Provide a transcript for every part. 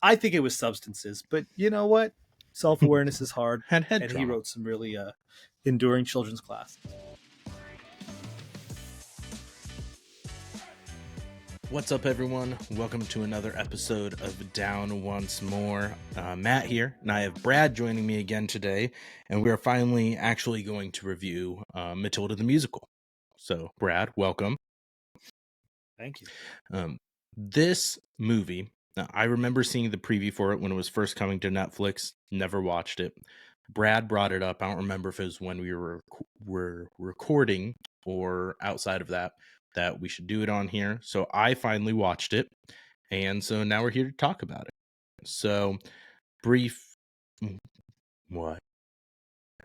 I think it was substances, but you know what? Self-awareness is hard, Had head and he trauma. wrote some really enduring children's classics. What's up, everyone? Welcome to another episode of Down Once More. Matt here, and I have Brad joining me again today, and we are finally actually going to review Matilda the Musical. So, Brad, welcome. Thank you. This movie, I remember seeing the preview for it when it was first coming to Netflix, never watched it. Brad brought it up. I don't remember if it was when we were recording or outside of that we should do it on here. So I finally watched it, and so now we're here to talk about it. So, what? You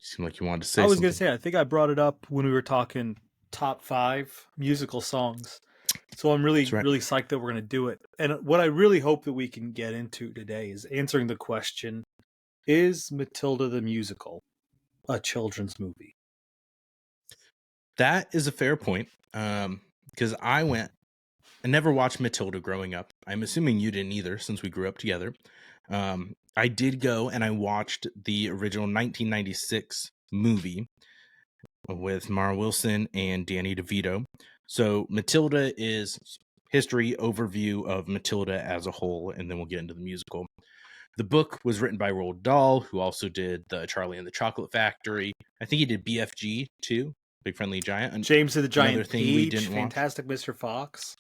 seem like you wanted to say I was something. going to say, I think I brought it up when we were talking top 5 musical songs. So I'm really psyched that we're going to do it. And what I really hope that we can get into today is answering the question, is Matilda the Musical a children's movie? That is a fair point. Because I never watched Matilda growing up. I'm assuming you didn't either, since we grew up together. I did go and I watched the original 1996 movie with Mara Wilson and Danny DeVito. So Matilda is history overview of Matilda as a whole, and then we'll get into the musical. The book was written by Roald Dahl, who also did the Charlie and the Chocolate Factory. I think he did BFG too, Big Friendly Giant. And James and the Giant Peach, Fantastic Mr. Fox.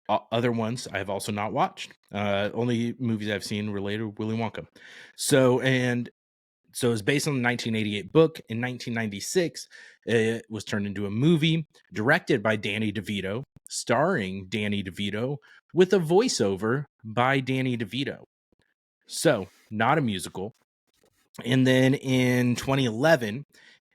Other ones I have also not watched. Only movies I've seen related to Willy Wonka. So it's based on the 1988 book. In 1996, it was turned into a movie directed by Danny DeVito, starring Danny DeVito, with a voiceover by Danny DeVito. So, not a musical. And then in 2011,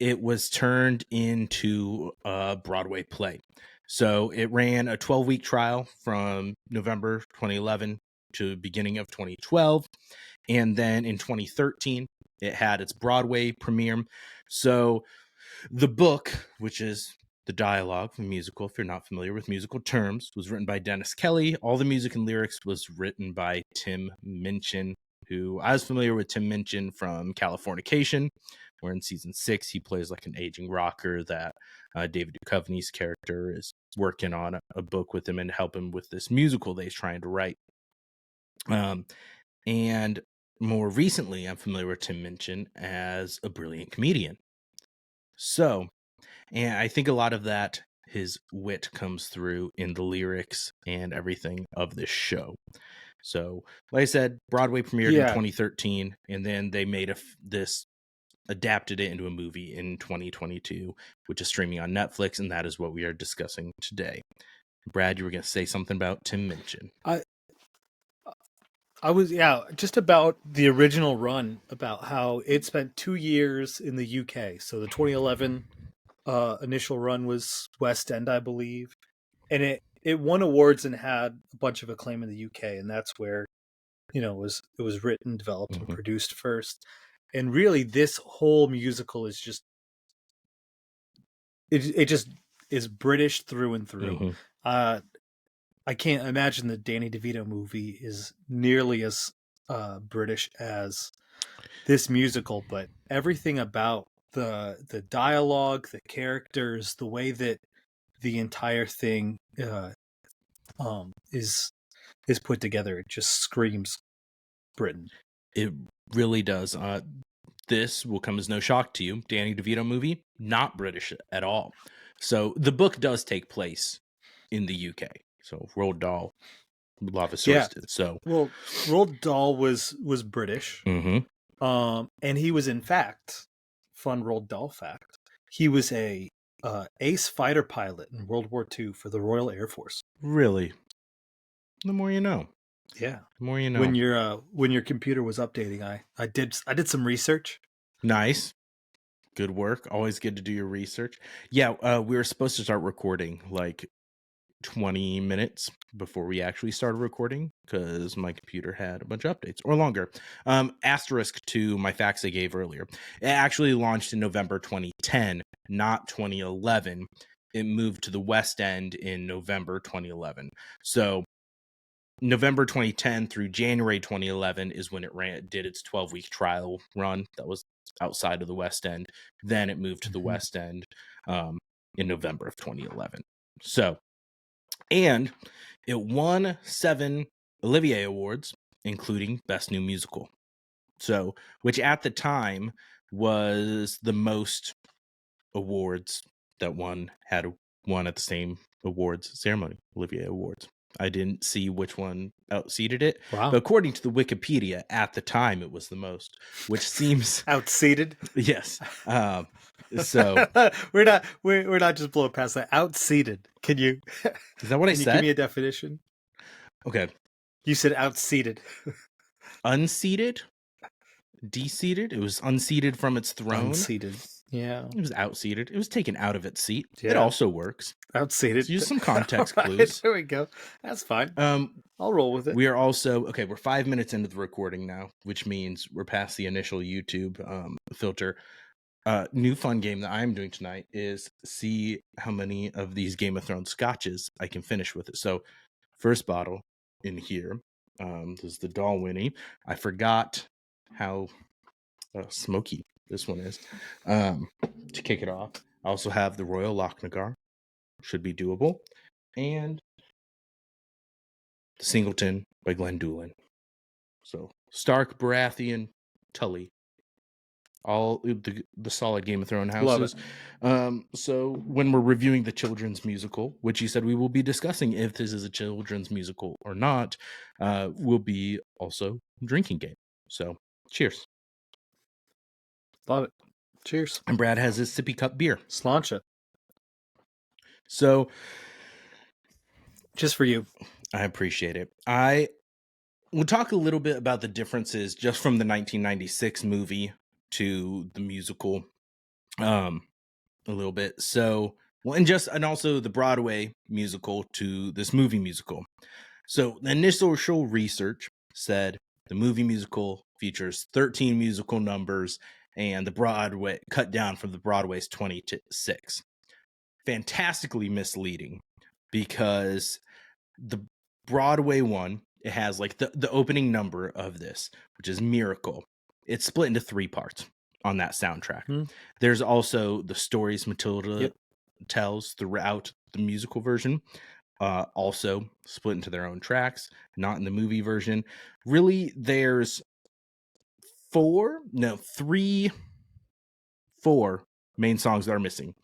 it was turned into a Broadway play. So it ran a 12-week trial from November 2011 to beginning of 2012. And then in 2013, it had its Broadway premiere. So the book, which is the dialogue from the musical, if you're not familiar with musical terms, was written by Dennis Kelly. All the music and lyrics was written by Tim Minchin, who I was familiar with Tim Minchin from Californication, where in season 6 he plays like an aging rocker that David Duchovny's character is working on a book with him and help him with this musical that he's trying to write. And more recently, I'm familiar with Tim Minchin as a brilliant comedian. So, and I think a lot of that, his wit comes through in the lyrics and everything of this show. So, like I said, Broadway premiered in 2013, and then they made adapted it into a movie in 2022, which is streaming on Netflix, and that is what we are discussing today. Brad, you were going to say something about Tim Minchin. I was, just about the original run, about how it spent 2 years in the UK. So the 2011 initial run was West End, I believe, and it won awards and had a bunch of acclaim in the UK, and that's where it was written, developed, and produced first. And really, this whole musical is just it just is British through and through. I can't imagine the Danny DeVito movie is nearly as British as this musical, but everything about the dialogue, the characters, the way that the entire thing is put together, it just screams Britain. It really does. This will come as no shock to you. Danny DeVito movie, not British at all. So the book does take place in the UK. So Roald Dahl, a lot of his sources did. So, well, Roald Dahl was British, and he was, in fact, fun Roald Dahl fact, he was a ace fighter pilot in World War II for the Royal Air Force. Really? The more you know. Yeah, the more you know. When your computer was updating, I did some research. Nice. Good work. Always good to do your research. Yeah, we were supposed to start recording like 20 minutes before we actually started recording because my computer had a bunch of updates, or longer. Asterisk to my facts I gave earlier. It actually launched in November 2010, not 2011. It moved to the West End in November 2011. So November 2010 through January 2011 is when it did its 12-week trial run that was outside of the West End. Then it moved to the West End in November of 2011. So, and it won 7 Olivier Awards, including Best New Musical. So, which at the time was the most awards that one had won at the same awards ceremony, Olivier Awards. I didn't see which one outseated it. Wow. But according to the Wikipedia, at the time it was the most, which seems outseated. Yes. So we're not just blowing past that. Outseated. Can you? Is that what I said? Give me a definition. Okay. You said outseated. Unseated. Deseated. It was unseated from its throne. Unseated. Yeah. It was outseated. It was taken out of its seat. Yeah. It also works. Outseated. So use some context right, clues. there we go. That's fine. I'll roll with it. We are also we're 5 minutes into the recording now, which means we're past the initial YouTube filter. New fun game that I'm doing tonight is see how many of these Game of Thrones scotches I can finish with it. So first bottle in here. This is the Dalwhinnie. I forgot how smoky this one is. To kick it off, I also have the Royal Lochnagar. Should be doable. And the Singleton by Glendoulin. So Stark, Baratheon, Tully. All the solid Game of Thrones houses. So when we're reviewing the children's musical, which you said we will be discussing if this is a children's musical or not, will be also drinking game. So cheers. Love it. Cheers. And Brad has his sippy cup beer. Sláinte. So just for you. I appreciate it. We'll talk a little bit about the differences just from the 1996 movie to the musical a little bit. So, well, and also the Broadway musical to this movie musical. So the initial research said the movie musical features 13 musical numbers and the Broadway cut down from the Broadway's 26. Fantastically misleading because the Broadway one, it has like the opening number of this, which is Miracle. It's split into 3 parts on that soundtrack. There's also the stories Matilda tells throughout the musical version, also split into their own tracks, not in the movie version. Really, there's 4 main songs that are missing.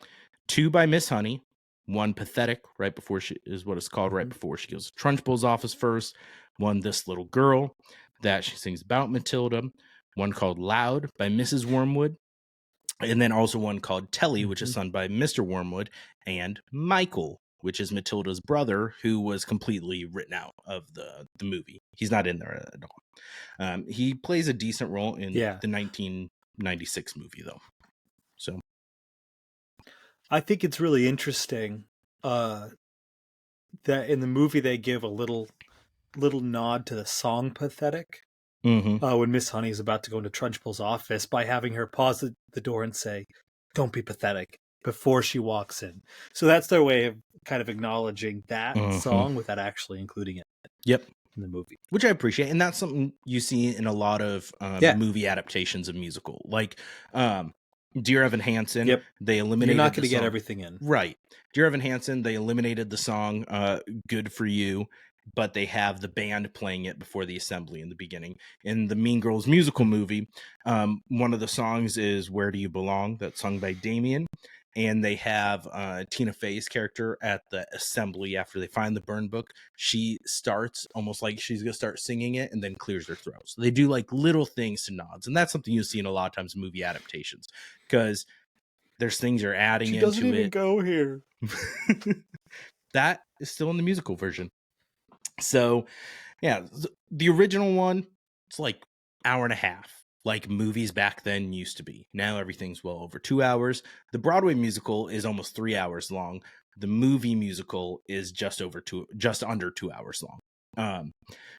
2 by Miss Honey, 1 Pathetic, right before she is what it's called, right before she goes to Trunchbull's office first. 1 This Little Girl that she sings about Matilda. 1 called Loud by Mrs. Wormwood. And then also 1 called Telly, which is sung by Mr. Wormwood, and Michael, which is Matilda's brother, who was completely written out of the movie. He's not in there at all. He plays a decent role in the 1996 movie, though. So I think it's really interesting that in the movie they give a little nod to the song Pathetic when Miss Honey is about to go into Trunchbull's office by having her pause the door and say, "Don't be pathetic," before she walks in. So that's their way of kind of acknowledging that song without actually including it in the movie. Which I appreciate. And that's something you see in a lot of movie adaptations of musical. Like Dear Evan Hansen, they eliminated You're not going to get everything in. Right. Dear Evan Hansen, they eliminated the song Good For You, but they have the band playing it before the assembly in the beginning. In the Mean Girls musical movie, one of the songs is Where Do You Belong? That's sung by Damien. And they have Tina Fey's character at the assembly after they find the burn book. She starts almost like she's going to start singing it and then clears her throat. So they do like little things to nods. And that's something you see in a lot of times in movie adaptations because there's things you're adding into it. She doesn't even go here. That is still in the musical version. So, yeah, the original one, it's like hour and a half. Like movies back then used to be. Now everything's well over 2 hours. The Broadway musical is almost 3 hours long. The movie musical is just under 2 hours long.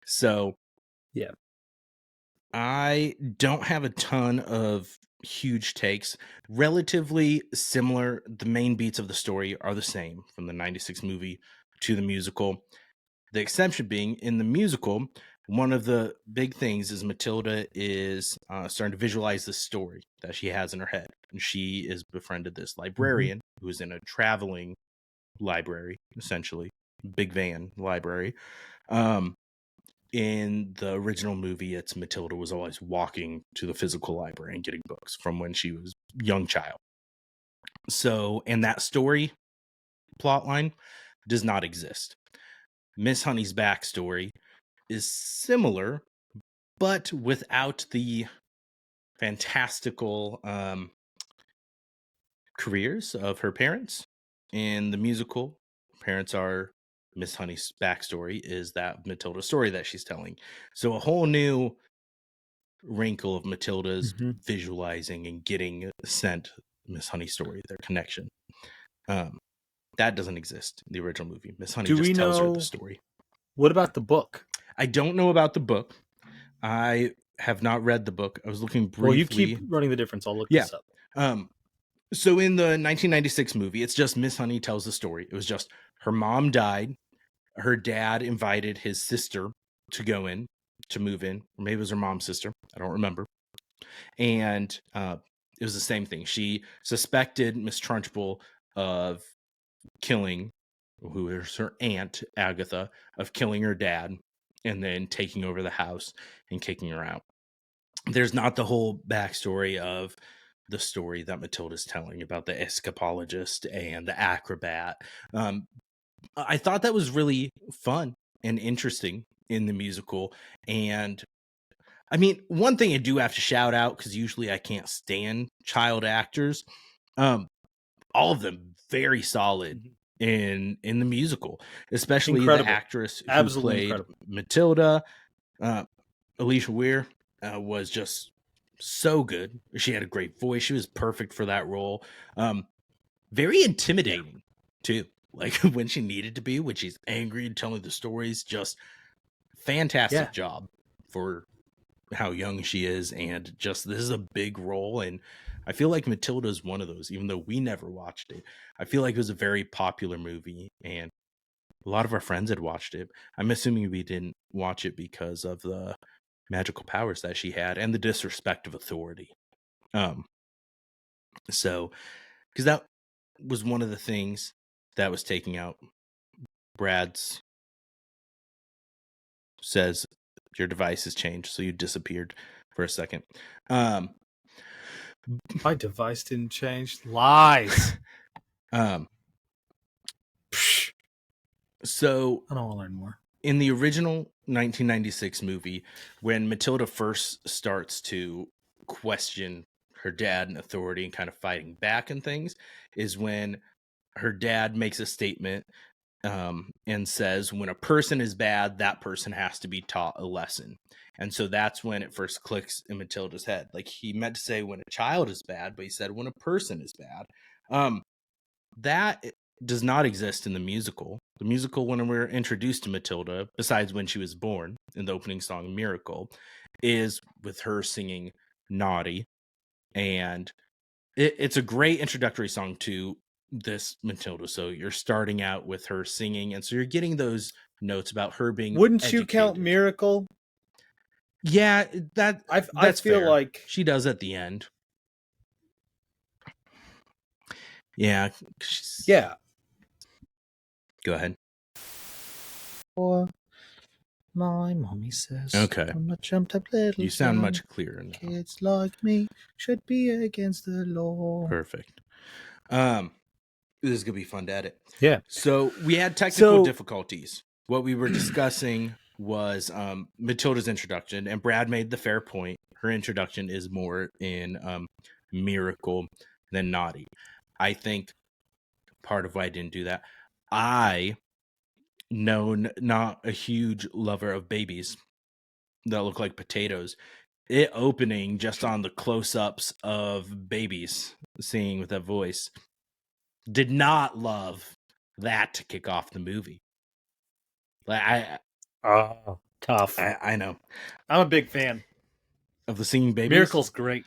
So yeah, I don't have a ton of huge takes. Relatively similar. The main beats of the story are the same from the 96 movie to the musical. The exception being in the musical, one of the big things is Matilda is starting to visualize the story that she has in her head. And she is befriended this librarian who is in a traveling library, essentially, big van library. In the original movie, it's Matilda was always walking to the physical library and getting books from when she was a young child. So, and that story plotline does not exist. Miss Honey's backstory is similar, but without the fantastical careers of her parents. In the musical, parents are Miss Honey's backstory is that Matilda's story that she's telling. So a whole new wrinkle of Matilda's visualizing and getting sent Miss Honey's story, their connection. That doesn't exist in the original movie. Miss Honey just tells her the story. What about the book? I don't know about the book. I have not read the book. I was looking briefly. Well, you keep running the difference. I'll look this up. So in the 1996 movie, it's just Miss Honey tells the story. It was just her mom died. Her dad invited his sister to move in. Or maybe it was her mom's sister. I don't remember. And it was the same thing. She suspected Miss Trunchbull of killing, who is her aunt, Agatha, of killing her dad and then taking over the house and kicking her out. There's not the whole backstory of the story that Matilda's telling about the escapologist and the acrobat. I thought that was really fun and interesting in the musical. And I mean, one thing I do have to shout out, because usually I can't stand child actors, all of them very solid in the musical, especially the actress who played Matilda. Alicia Weir was just so good. She had a great voice. She was perfect for that role. Very intimidating too, like when she needed to be, when she's angry and telling the stories. Just fantastic job for how young she is, and just this is a big role. And I feel like Matilda is one of those, even though we never watched it. I feel like it was a very popular movie and a lot of our friends had watched it. I'm assuming we didn't watch it because of the magical powers that she had and the disrespect of authority. So because that was one of the things that was taking out Brad's says your device has changed, so you disappeared for a second. My device didn't change. Lies. So I don't want to learn more. In the original 1996 movie, when Matilda first starts to question her dad and authority and kind of fighting back and things, is when her dad makes a statement and says, when a person is bad, that person has to be taught a lesson. And so that's when it first clicks in Matilda's head. Like, he meant to say when a child is bad, but he said when a person is bad. That does not exist in the musical. The musical, when we're introduced to Matilda, besides when she was born in the opening song Miracle, is with her singing Naughty. And it's a great introductory song to this Matilda. So you're starting out with her singing, and so you're getting those notes about her being Wouldn't educated. You count Miracle? Yeah, that's I feel fair. like she does at the end. Yeah. Yeah. Go ahead. Or my mommy says, okay, I'm a jumped up little you sound much clearer now. Kids like me should be against the law. Perfect. This is gonna be fun to edit. Yeah. So we had technical difficulties. What we were discussing was Matilda's introduction, and Brad made the fair point. Her introduction is more in Miracle than Naughty. I think part of why I didn't do that, I not a huge lover of babies that look like potatoes. It opening just on the close-ups of babies singing with that voice, did not love that to kick off the movie. Like tough. I know. I'm a big fan of the singing babies. Miracle's great.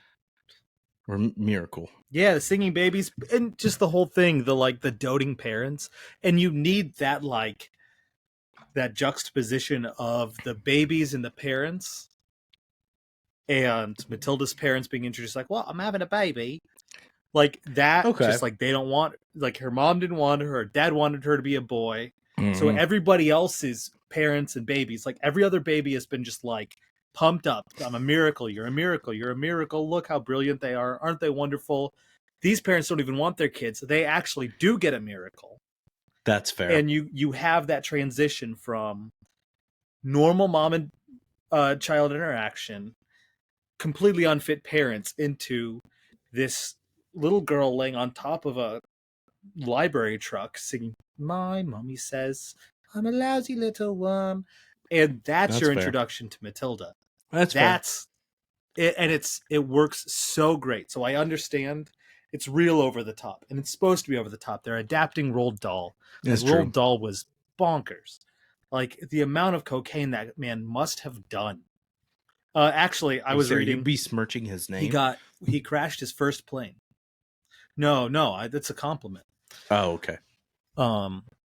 Or Miracle. Yeah, the singing babies and just the whole thing, the doting parents, and you need that that juxtaposition of the babies and the parents, and Matilda's parents being introduced like, well, I'm having a baby. Like that, Okay. just like they don't want, like her mom didn't want her dad wanted her to be a boy. So Mhm. everybody else's parents and babies, like every other baby has been just like pumped up. I'm a miracle. You're a miracle. You're a miracle. Look how brilliant they are. Aren't they wonderful? These parents don't even want their kids. They actually do get a miracle. That's fair. And you have that transition from normal mom and child interaction, completely unfit parents, into this little girl laying on top of a library truck singing, my mommy says I'm a lousy little worm. And that's your fair. introduction to Matilda. That's That's it, and it works so great. So I understand it's real over the top, and it's supposed to be over the top. They're adapting Roald Dahl. Like It's true. Roald Dahl was bonkers. Like the amount of cocaine that man must have done. Actually, I was Sarah, reading. you'd be smirching his name. He crashed his first plane. No, that's a compliment. Oh, okay.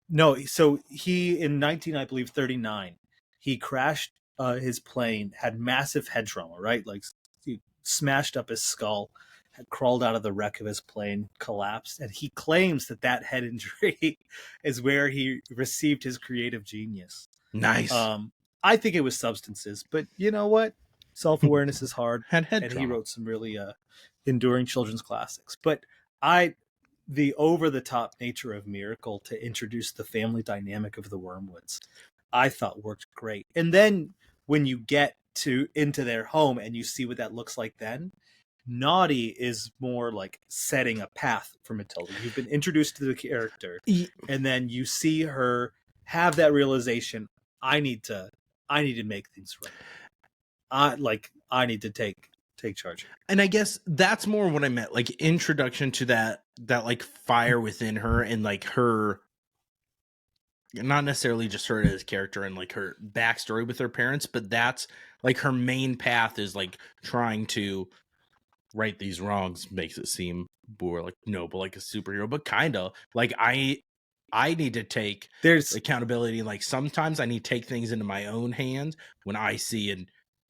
No, so he in 19, I believe 39, he crashed his plane, had massive head trauma, right? Like he smashed up his skull, had crawled out of the wreck of his plane, collapsed, and he claims that that head injury is where he received his creative genius. Nice. I think it was substances, but you know what? Self-awareness is hard, Had head and trauma. he wrote some really enduring children's classics. But the over-the-top nature of Miracle to introduce the family dynamic of the Wormwoods, I thought worked great. And then when you get into their home and you see what that looks like, then Naughty is more like setting a path for Matilda. You've been introduced to the character, and then you see her have that realization. I need to make things right. I need to take charge. And I guess that's more what I meant, like introduction to that like fire within her, and like her, not necessarily just her as character and like her backstory with her parents, but that's like her main path is like trying to right these wrongs. Makes it seem more like noble, like a superhero, but kind of like I need to take There's accountability. Like sometimes I need to take things into my own hands when I see an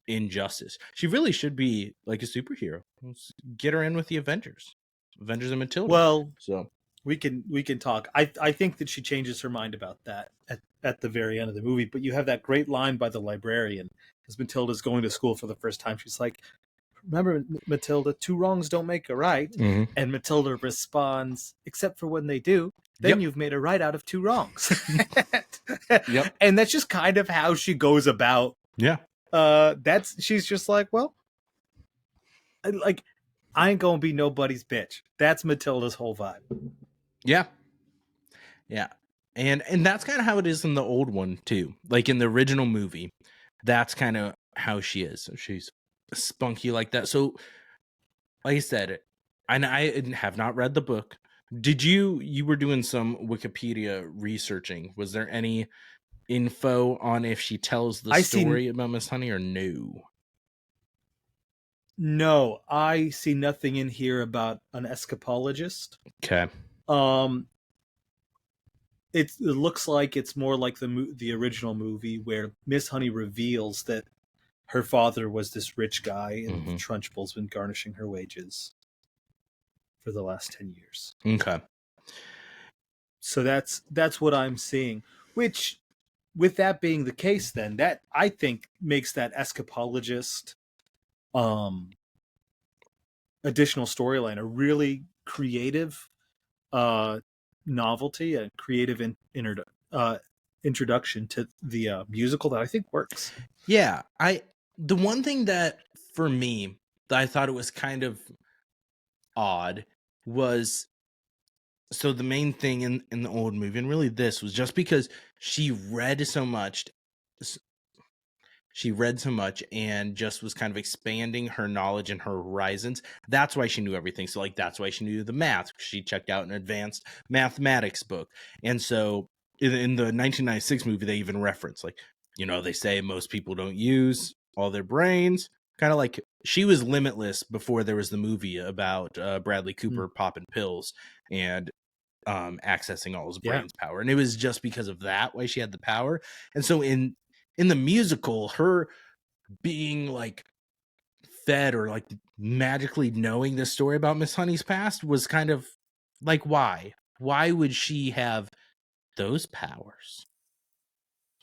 injustice. She really should be like a superhero. Let's get her in with the Avengers and Matilda. well, so we can talk. I think that she changes her mind about that at the very end of the movie. But you have that great line by the librarian as Matilda's going to school for the first time. She's like, remember, Matilda, 2 wrongs don't make a right. Mhm. And Matilda responds, except for when they do, then you've made a right out of 2 wrongs. Yep. And that's just kind of how she goes about. Yeah. She's just like, well, like, I ain't gonna be nobody's bitch. That's Matilda's whole vibe. Yeah. And that's kind of how it is in the old one too. Like in the original movie, that's kind of how she is. She's spunky like that. So like I said, and I have not read the book. Did you were doing some Wikipedia researching? Was there any info on if she tells the story about Miss Honey or no? No, I see nothing in here about an escapologist. Okay. It looks like it's more like the original movie where Miss Honey reveals that her father was this rich guy, and the Trunchbull's been garnishing her wages for the last 10 years. Okay. So that's what I'm seeing. Which, with that being the case, then that I think makes that escapologist additional storyline a really creative novelty, a creative introduction to the musical that I think works. Yeah, the one thing that for me that I thought it was kind of odd was, so the main thing in the old movie, and really this, was just because she read so much and just was kind of expanding her knowledge and her horizons. That's why she knew everything. So like that's why she knew the math. She checked out an advanced mathematics book. And so in the 1996 movie, they even reference, like, they say most people don't use all their brains. Kind of like she was limitless before there was the movie about Bradley Cooper popping pills. And accessing all his Yeah. brain's power, and it was just because of that why she had the power. And so in the musical, her being like fed or like magically knowing this story about Miss Honey's past was kind of like, why would she have those powers?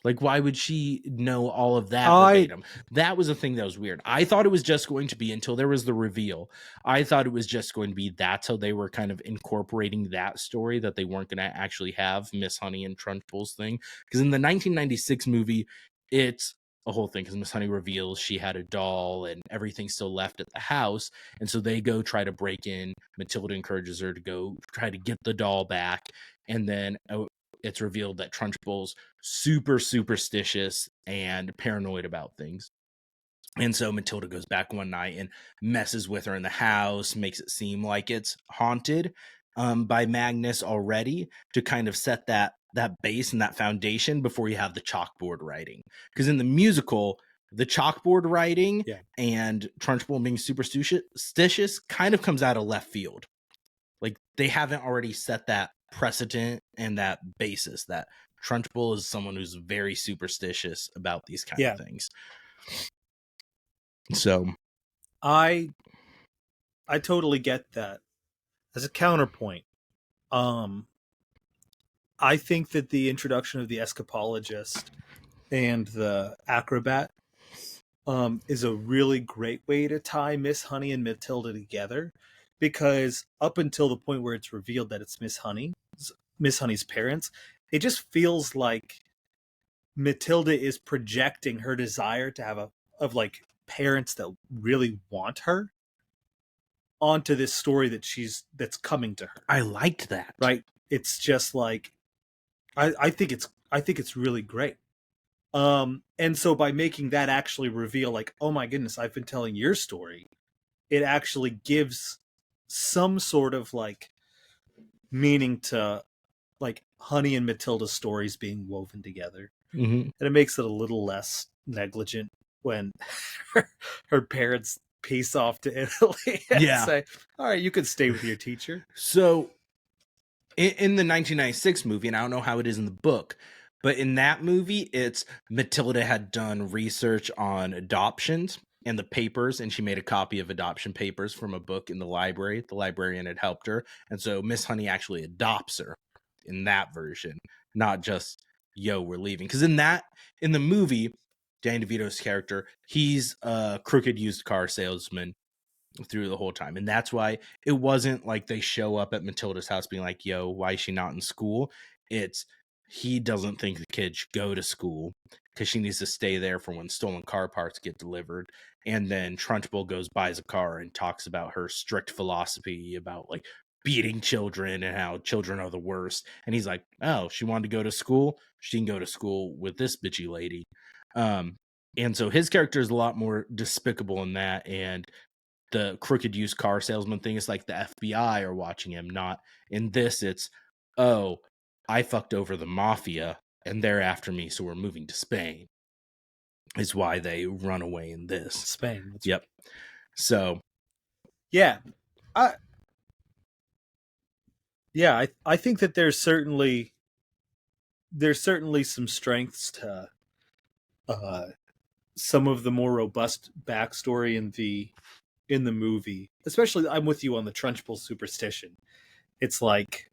Like, why would she know all of that verbatim? That was a thing that was weird. I thought it was just going to be, until there was the reveal, I thought it was just going to be that's how they were kind of incorporating that story, that they weren't going to actually have Miss Honey and Trunchbull's thing. Because in the 1996 movie, it's a whole thing, because Miss Honey reveals she had a doll and everything's still left at the house. And so they go try to break in. Matilda encourages her to go try to get the doll back. And then it's revealed that Trunchbull's super superstitious and paranoid about things. And so Matilda goes back one night and messes with her in the house, makes it seem like it's haunted by Magnus already, to kind of set that base and that foundation before you have the chalkboard writing. Because in the musical, the chalkboard writing and Trunchbull being superstitious kind of comes out of left field. Like, they haven't already set that precedent and that basis that Trunchbull is someone who's very superstitious about these kind of things. So I totally get that. As a counterpoint, I think that the introduction of the escapologist and the acrobat is a really great way to tie Miss Honey and Matilda together, because up until the point where it's revealed that it's Miss Honey's parents, it just feels like Matilda is projecting her desire to have like parents that really want her onto this story that's coming to her. I liked that. Right? It's just like, I think it's really great. And so by making that actually reveal, like, oh my goodness, I've been telling your story, it actually gives some sort of like meaning to like Honey and Matilda's stories being woven together. Mm-hmm. And it makes it a little less negligent when her parents peace off to Italy and say, all right, you can stay with your teacher. So in the 1996 movie, and I don't know how it is in the book, but in that movie, it's Matilda had done research on adoptions and the papers, and she made a copy of adoption papers from a book in the library. The librarian had helped her. And so Miss Honey actually adopts her in that version, not just, yo, we're leaving. Because in the movie, Danny DeVito's character, he's a crooked used car salesman through the whole time. And that's why it wasn't like they show up at Matilda's house being like, yo, why is she not in school? It's, he doesn't think the kid should go to school because she needs to stay there for when stolen car parts get delivered. And then Trunchbull goes, buys a car and talks about her strict philosophy about like beating children and how children are the worst. And he's like, oh, she wanted to go to school. She can go to school with this bitchy lady. And so his character is a lot more despicable in that. And the crooked used car salesman thing is like the FBI are watching him. Not in this, it's, oh, I fucked over the mafia and they're after me, so we're moving to Spain, is why they run away in this. Spain. Yep. So yeah, I think that there's certainly some strengths to some of the more robust backstory in the movie. Especially, I'm with you on the Trunchbull superstition. It's like,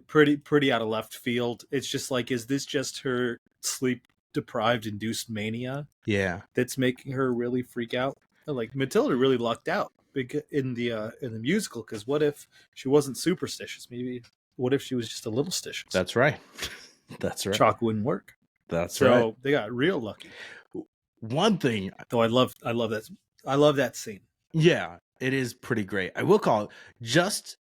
pretty out of left field. It's just like, is this just her sleep deprived induced mania? That's making her really freak out. Like, Matilda really lucked out in the musical, because what if she wasn't superstitious? Maybe what if she was just a little stitious? That's right. That's right. Chalk wouldn't work. That's right. So they got real lucky. One thing, though, I love that scene. Yeah, it is pretty great. I will call it, just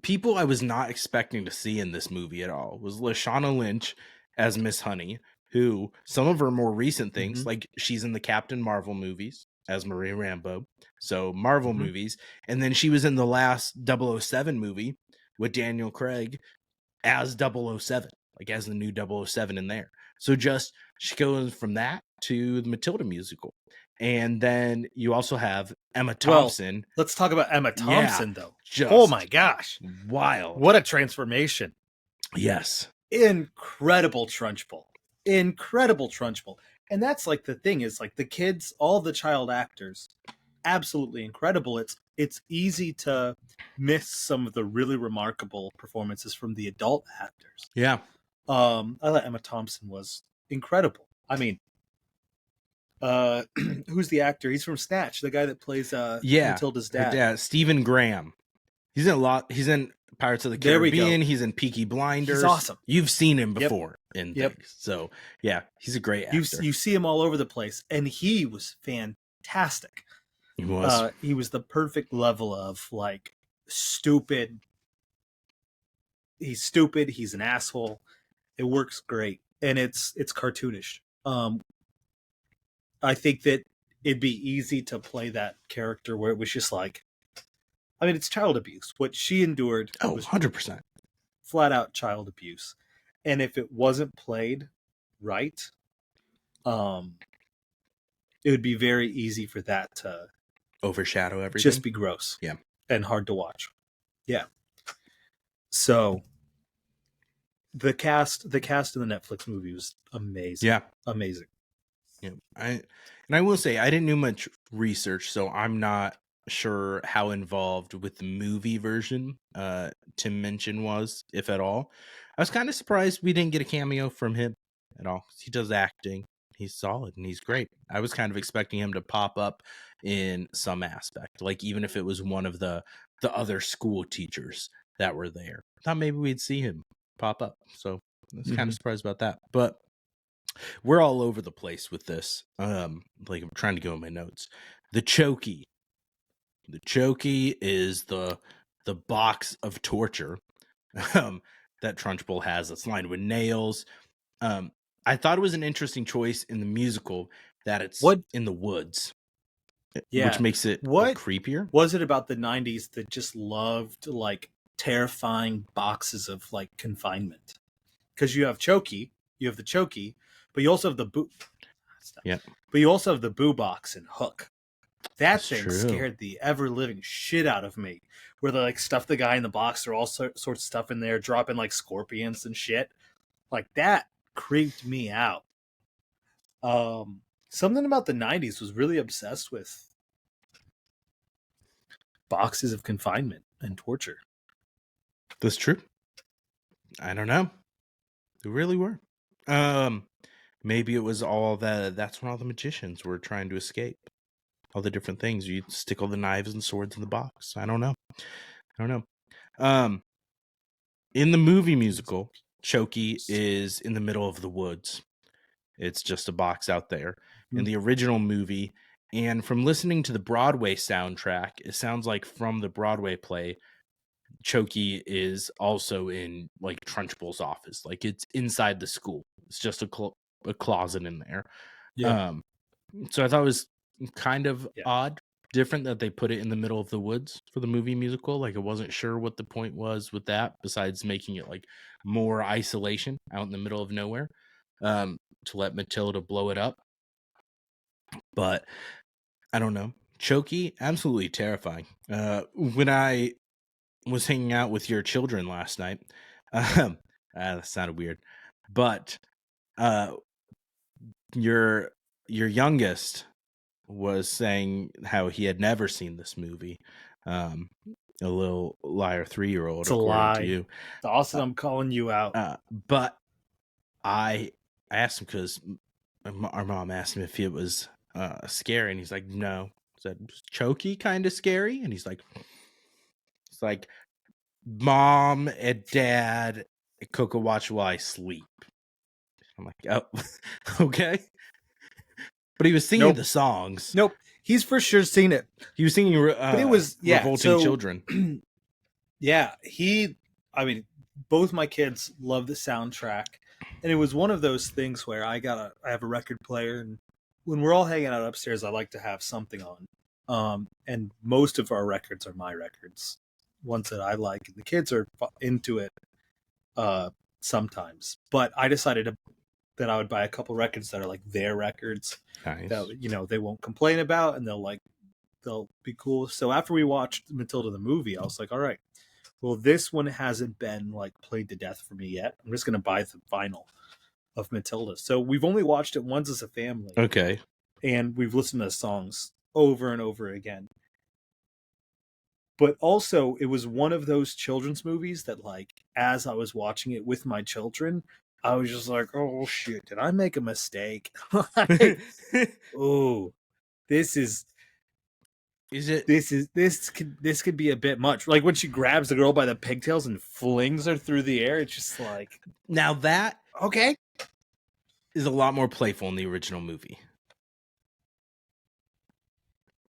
people I was not expecting to see in this movie at all was Lashana Lynch as Miss Honey, who some of her more recent things, like she's in the Captain Marvel movies as Maria Rambeau, so Marvel movies, and then she was in the last 007 movie with Daniel Craig as 007, like as the new 007 in there. So just, she goes from that to the Matilda musical. And then you also have Emma Well, Thompson. let's talk about Emma Yeah, Thompson, though. just Oh my gosh. wild. What a transformation. Yes. Incredible Trunchbull. Incredible Trunchbull. And that's like the thing is like the kids, all the child actors, absolutely incredible. It's easy to miss some of the really remarkable performances from the adult actors. Yeah. I thought Emma Thompson was incredible. I mean, who's the actor? He's from Snatch, the guy that plays Matilda's dad. Her dad, Stephen Graham. He's in a lot. He's in Pirates of the Caribbean. He's in Peaky Blinders. He's awesome. You've seen him before in things. So yeah, he's a great actor. You see him all over the place, and he was fantastic. He was. He was the perfect level of like stupid. He's stupid. He's an asshole. It works great, and it's cartoonish. I think that it'd be easy to play that character where it was just like, I mean, it's child abuse. What she endured was 100%. Flat out child abuse. And if it wasn't played right, it would be very easy for that to overshadow everything. Just be gross. Yeah. And hard to watch. Yeah. So the cast in the Netflix movie was amazing. Yeah. Amazing. Yeah. I will say I didn't do much research, so I'm not sure how involved with the movie version Tim Minchin was, if at all. I was kind of surprised we didn't get a cameo from him at all. He does acting. He's solid and he's great. I was kind of expecting him to pop up in some aspect, like even if it was one of the other school teachers that were there. I thought maybe we'd see him pop up. So I was kind of surprised about that. But we're all over the place with this. Like I'm trying to go in my notes. The Chokey. The Chokey is the box of torture that Trunchbull has that's lined with nails. I thought it was an interesting choice in the musical that it's in the woods. Yeah. Which makes it creepier. Was it about the 90s that just loved like terrifying boxes of like confinement? Because you have Chokey, you have the Chokey, but you also have the boo. Yeah. But you also have the boo box and Hook. That thing true. Scared the ever living shit out of me. Where they like stuff the guy in the box, there are all sorts of stuff in there, dropping like scorpions and shit. Like that creeped me out. Something about the 90s was really obsessed with boxes of confinement and torture. That's true. I don't know. They really were. Maybe it was all that's when all the magicians were trying to escape. All the different things. You stick all the knives and swords in the box. I don't know. In the movie musical, Chokey is in the middle of the woods. It's just a box out there. In the original movie, and from listening to the Broadway soundtrack, it sounds like from the Broadway play, Chokey is also in like Trunchbull's office. Like it's inside the school. It's just a closet in there. Yeah. So I thought it was kind of odd, different that they put it in the middle of the woods for the movie musical. Like I wasn't sure what the point was with that, besides making it like more isolation out in the middle of nowhere, to let Matilda blow it up. But I don't know. Chokey, absolutely terrifying. When I was hanging out with your children last night, that sounded weird, but your youngest was saying how he had never seen this movie. A little liar 3-year-old, it's a according lie. to you. Dawson, I'm calling you out. But I asked him because our mom asked him if it was scary, and he's like, no. I said, Chokey kind of scary? And he's like, it's like Mom and Dad Coco watch while I sleep. I'm like, oh, okay. But he was singing the songs. Nope. He's for sure seen it. He was singing but it was Revolting Children. Yeah. I mean, both my kids love the soundtrack. And it was one of those things where I have a record player, and when we're all hanging out upstairs, I like to have something on. And most of our records are my records, ones that I like, and the kids are into it sometimes. But I decided that I would buy a couple records that are like their records Nice. that they won't complain about, and they'll be cool. So after we watched Matilda the movie, I was like, all right, well, this one hasn't been like played to death for me yet. I'm just gonna buy the vinyl of Matilda. So we've only watched it once as a family. Okay. And we've listened to the songs over and over again. But also, it was one of those children's movies that, like, as I was watching it with my children, I was just like, oh shit, did I make a mistake? Oh, this could be a bit much. Like when she grabs the girl by the pigtails and flings her through the air, it's just like, now that okay, is a lot more playful in the original movie.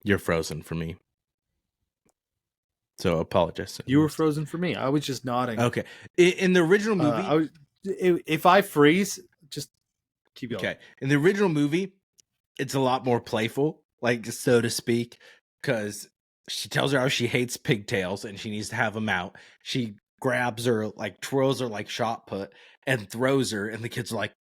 You're frozen for me, so apologize. You were frozen for me. I was just nodding. Okay, in the original movie, if I freeze, just keep going. Okay, in the original movie, it's a lot more playful, like so to speak, because she tells her how she hates pigtails and she needs to have them out. She grabs her, like twirls her like shot put, and throws her. And the kids are like,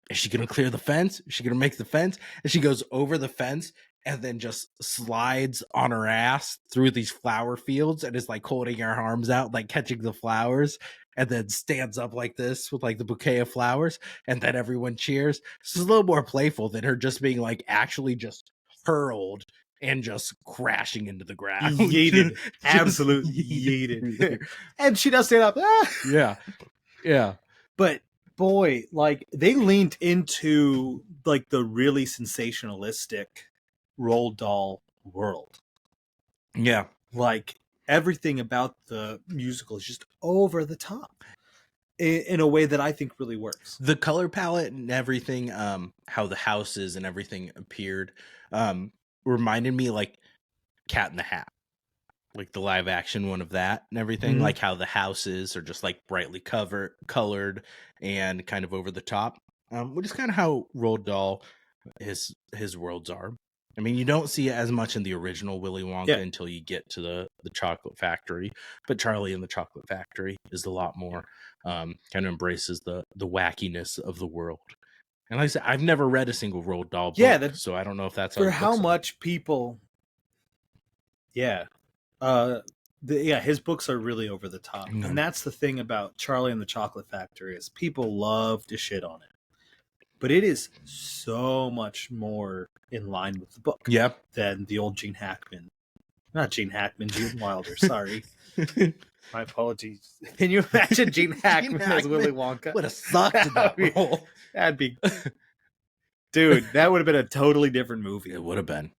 "Is she gonna clear the fence? Is she gonna make the fence?" And she goes over the fence and then just slides on her ass through these flower fields and is like holding her arms out, like catching the flowers, and then stands up like this with like the bouquet of flowers, and then everyone cheers. This is a little more playful than her just being like actually just hurled and just crashing into the ground. Yeeted. Absolutely yeeted. And she does stand up. Yeah. Yeah. But boy, like they leaned into like the really sensationalistic Roald Dahl world. Yeah. Like everything about the musical is just over the top in a way that I think really works. The color palette and everything, how the houses and everything appeared, reminded me like Cat in the Hat, like the live action one of that and everything, Mhm. like how the houses are just like brightly colored and kind of over the top, which is kind of how Roald Dahl his worlds are. I mean, you don't see it as much in the original Willy Wonka until you get to the Chocolate Factory, but Charlie and the Chocolate Factory is a lot more kind of embraces the wackiness of the world. And like I said, I've never read a single Roald Dahl book, so I don't know if that's for how much people. Yeah, his books are really over the top, and that's the thing about Charlie and the Chocolate Factory is people love to shit on it, but it is so much more in line with the book than the old Gene Hackman. Not Gene Hackman, Gene Wilder. Sorry. My apologies. Can you imagine Gene Hackman as Willy Wonka? Would have sucked in that role. That'd be... Dude, that would have been a totally different movie. It would have been.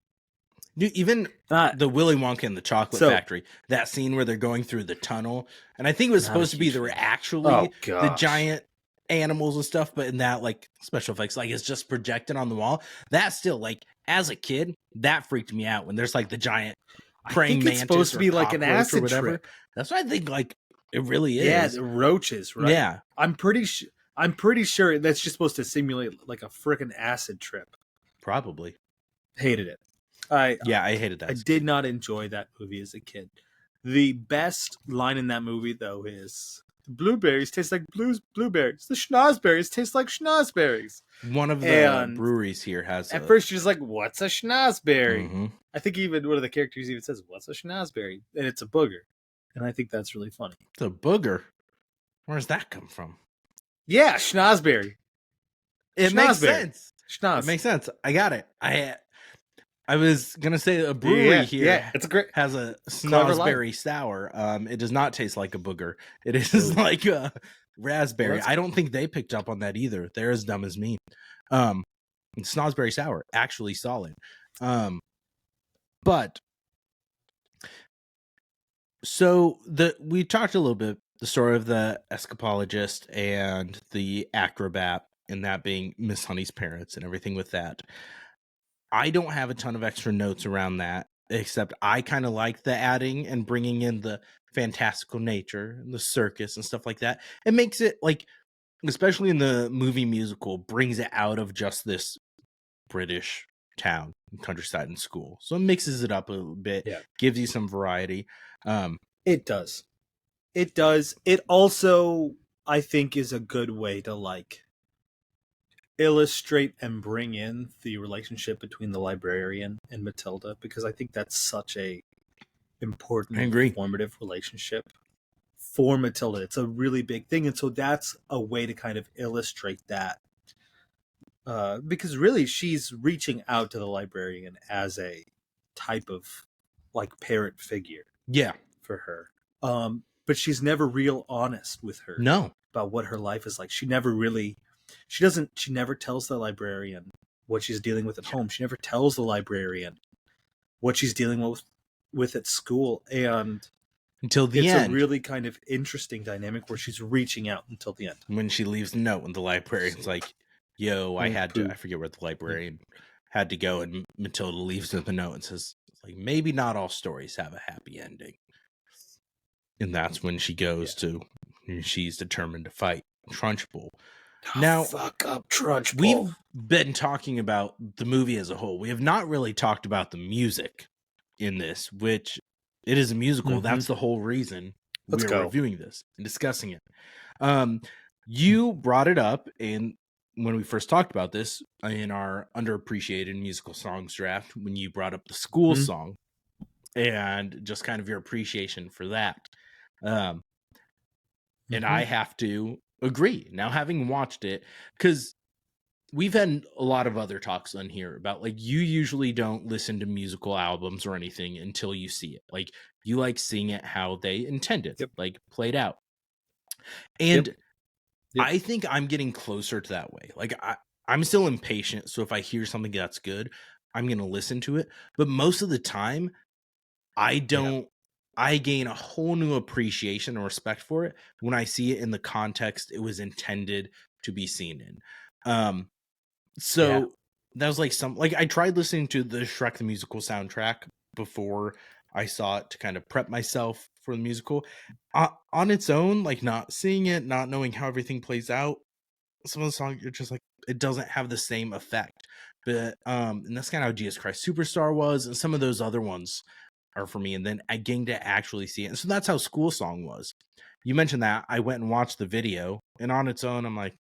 Even the Willy Wonka and the Chocolate Factory, that scene where they're going through the tunnel, and I think it was supposed to be there were actually the giant animals and stuff, but in that like special effects, like it's just projected on the wall. That still, like as a kid, that freaked me out when there's like the giant praying mantis. It's supposed to be like an acid trip. That's what I think. Like it really is. Yeah, the roaches, right? Yeah, I'm pretty sure that's just supposed to simulate like a freaking acid trip. Probably. Hated it. I hated that. I did not enjoy that movie as a kid. The best line in that movie, though, is the blueberries taste like blueberries. The schnozberries taste like schnozberries. One of the breweries here has. At first, she's like, "What's a schnozberry?" Mm-hmm. I think even one of the characters even says, "What's a schnozberry?" And it's a booger, and I think that's really funny. It's a booger. Where does that come from? Yeah, schnozberry. It makes sense. Schnoz. It makes sense. I got it. I was gonna say a brewery here it's a great, has a schnozberry sour. It does not taste like a booger. It is like a raspberry. Well, I don't think they picked up on that either. They're as dumb as me. Schnozberry sour, actually solid. But so we talked a little bit the story of the escapologist and the acrobat, and that being Miss Honey's parents and everything with that. I don't have a ton of extra notes around that, except I kind of like the adding and bringing in the fantastical nature and the circus and stuff like that. It makes it like, especially in the movie musical, brings it out of just this British town, countryside, and school. So it mixes it up a little bit, gives you some variety. It does. It does. It also, I think, is a good way to like illustrate and bring in the relationship between the librarian and Matilda, because I think that's such a I important and agree. formative relationship for Matilda. It's a really big thing, and so that's a way to kind of illustrate that. Because really, she's reaching out to the librarian as a type of like parent figure Yeah. for her. But she's never real honest with her No. about what her life is like. She never tells the librarian what she's dealing with at home. She never tells the librarian what she's dealing with at school. And Until the it's a end, really kind of interesting dynamic where she's reaching out until the end. when she leaves the note, and the librarian's like, "Yo, I had to." I forget where the librarian had to go, and Matilda leaves the note and says, "Like, maybe not all stories have a happy ending." And that's when she goes to. She's determined to fight Trunchbull. Now, Fuck up, Trunchbull. we've been talking about the movie as a whole. We have not really talked about the music in this, which it is a musical. That's the whole reason Let's we are go. reviewing this and discussing it. You brought it up in when we first talked about this in our underappreciated musical songs draft, when you brought up the school song and just kind of your appreciation for that. And I have to agree now, having watched it, because we've had a lot of other talks on here about, like, you usually don't listen to musical albums or anything until you see it. Like, you like seeing it how they intended, like played out. And I think I'm getting closer to that way. Like, I'm still impatient. So if I hear something that's good, I'm going to listen to it. But most of the time, I don't. I gain a whole new appreciation and respect for it when I see it in the context it was intended to be seen in. So that was like I tried listening to the Shrek the Musical soundtrack before I saw it to kind of prep myself for the musical. On its own, like, not seeing it, not knowing how everything plays out, some of the songs, you're just like, it doesn't have the same effect. But and that's kind of how Jesus Christ Superstar was, and some of those other ones are for me. And then I gained to actually see it. And so that's how School Song was. You mentioned that. I went and watched the video, and on its own, I'm like,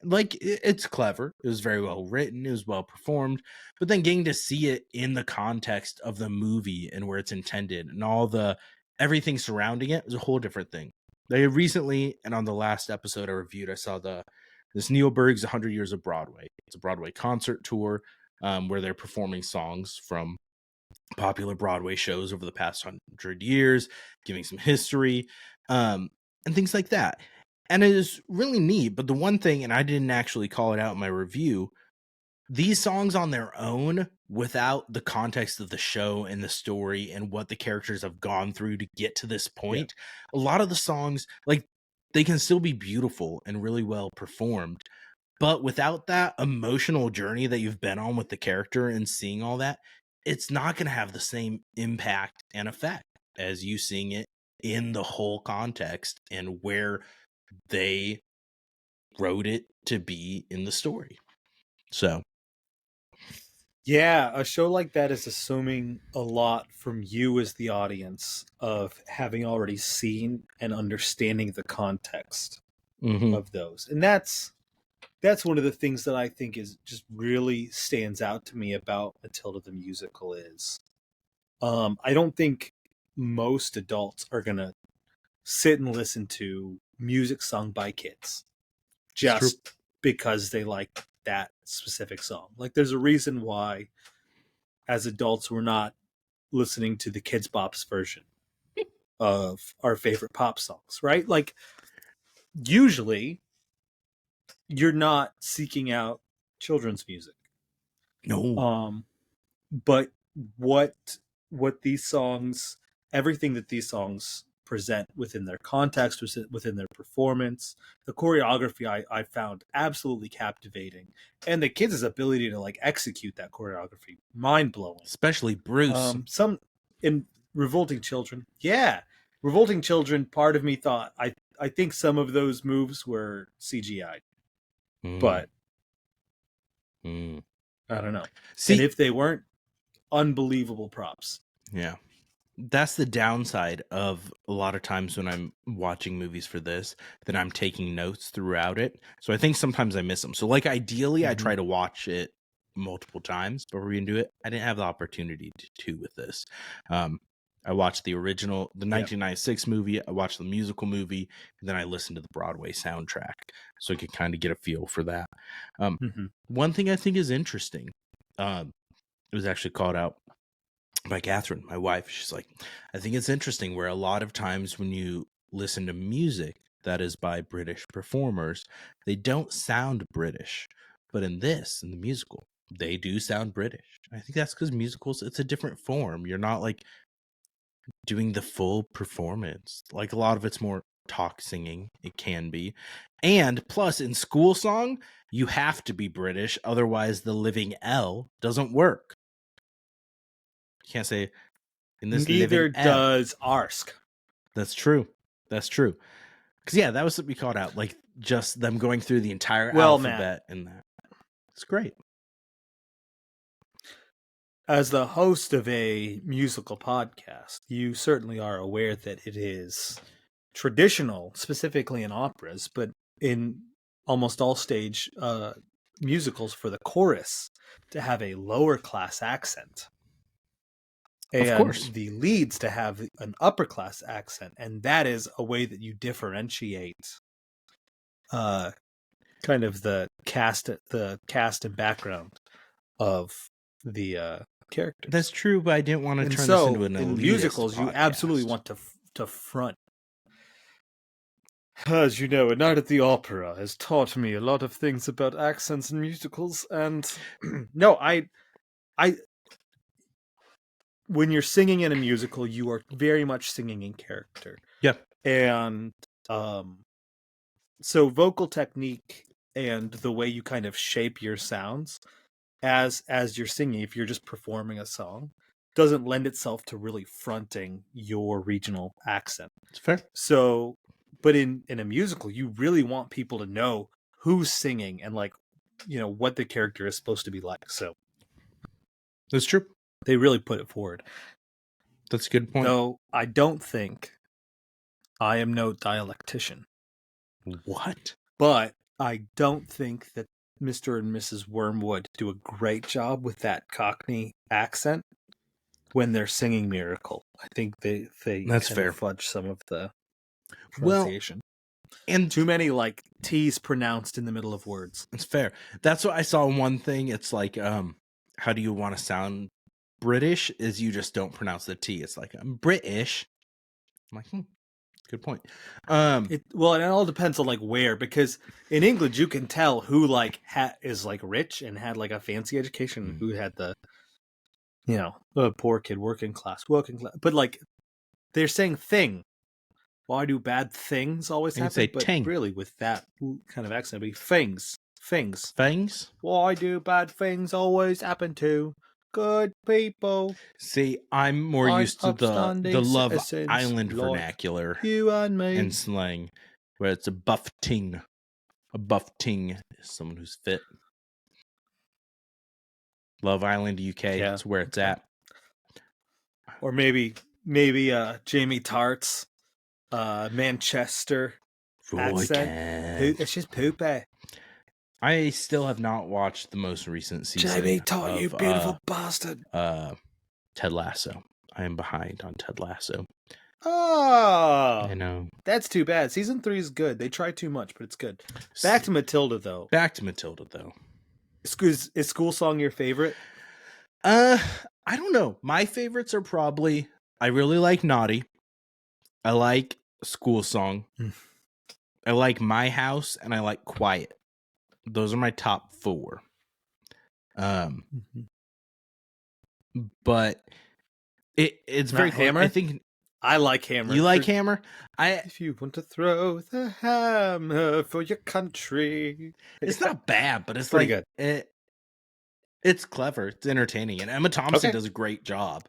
it's clever. It was very well written. It was well performed. But then getting to see it in the context of the movie and where it's intended and all the everything surrounding it is a whole different thing. They recently, and on the last episode I reviewed, I saw this Neil Berg's 100 Years of Broadway. It's a Broadway concert tour where they're performing songs from popular Broadway shows over the past 100 years, giving some history and things like that. And it is really neat. But the one thing, and I didn't actually call it out in my review, these songs on their own, without the context of the show and the story and what the characters have gone through to get to this point, a lot of the songs, like, they can still be beautiful and really well performed. But without that emotional journey that you've been on with the character and seeing all that, it's not going to have the same impact and effect as you seeing it in the whole context and where they wrote it to be in the story. So yeah, a show like that is assuming a lot from you as the audience of having already seen and understanding the context of those. And that's one of the things that I think is just really stands out to me about Matilda the Musical is I don't think most adults are going to sit and listen to music sung by kids just because they like that specific song. Like, there's a reason why as adults we're not listening to the Kids Bop's version of our favorite pop songs, right? Like, usually you're not seeking out children's music. no, But what these songs, everything that these songs present within their context, within their performance, the choreography, I found absolutely captivating, and the kids' ability to like execute that choreography, mind blowing. especially Bruce. Some in Revolting Children, Revolting Children. Part of me thought I think some of those moves were CGI, but I don't know. See, and if they weren't, unbelievable props. yeah. that's the downside of a lot of times when I'm watching movies for this, that I'm taking notes throughout it. So I think sometimes I miss them. So like ideally I try to watch it multiple times before we can do it. I didn't have the opportunity to with this. I watched the original, the 1996 movie. I watched the musical movie, and then I listened to the Broadway soundtrack, so I could kind of get a feel for that. One thing I think is interesting, it was actually called out by Catherine, my wife. She's like, I think it's interesting where a lot of times when you listen to music that is by British performers, they don't sound British, but in the musical, they do sound British. I think that's because musicals, it's a different form. You're not like doing the full performance. Like a lot of it's more talk singing. It can be. And plus in school song, you have to be British. Otherwise the living L doesn't work. You can't say in this Neither living L. does Arsk. That's true. That's true. Because yeah, that was what we called out. Like just them going through the entire alphabet and that. It's great. As the host of a musical podcast, you certainly are aware that it is traditional, specifically in operas, but in almost all stage musicals for the chorus to have a lower class accent. And of course. the leads to have an upper class accent. And that is a way that you differentiate kind of the cast and background of the characters. That's true, but I didn't want to turn this into an elitist in musicals, podcast. you absolutely want to front. As you know, A Night at the Opera has taught me a lot of things about accents and musicals, and no, I when you're singing in a musical, you are very much singing in character. Yeah. And so vocal technique and the way you kind of shape your sounds as you're singing, if you're just performing a song, doesn't lend itself to really fronting your regional accent. It's fair. So, but in a musical, you really want people to know who's singing and like, what the character is supposed to be like. So that's true. They really put it forward. That's a good point. Though I don't think I am no dialectician. What? But I don't think that Mr. and Mrs. Wormwood do a great job with that Cockney accent when they're singing Miracle. I think they that's fair. Fudge some of the pronunciation. And too many like T's pronounced in the middle of words. It's fair. That's what I saw one thing. It's like, how do you want to sound British? Is you just don't pronounce the T. It's like, I'm British. I'm like, good point. And it all depends on like where, because in England you can tell who like is like rich and had like a fancy education, who had the poor kid working class. But like they're saying thing. Why do bad things always happen? Say but ting. Really, with that kind of accent, it'd be things. Things? Why do bad things always happen to good people? See, I'm more used to the Love Island vernacular you and me and slang, where it's a buff ting. A buff ting is someone who's fit. Love Island, UK, that's where it's at. Or maybe Jamie Tartt's Manchester accent. It's just poopy. I still have not watched the most recent season. Jamie Tart, you beautiful bastard. Ted Lasso. I am behind on Ted Lasso. Oh, I know. That's too bad. Season 3 is good. They try too much, but it's good. Back to Matilda, though. Is School Song your favorite? I don't know. My favorites are probably, I really like Naughty. I like School Song. I like My House, and I like Quiet. Those are my top 4. But it's very Hammer. I think I like Hammer. You like Hammer? If you want to throw the hammer for your country, it's not bad, but it's pretty like good. It's clever. It's entertaining, and Emma Thompson does a great job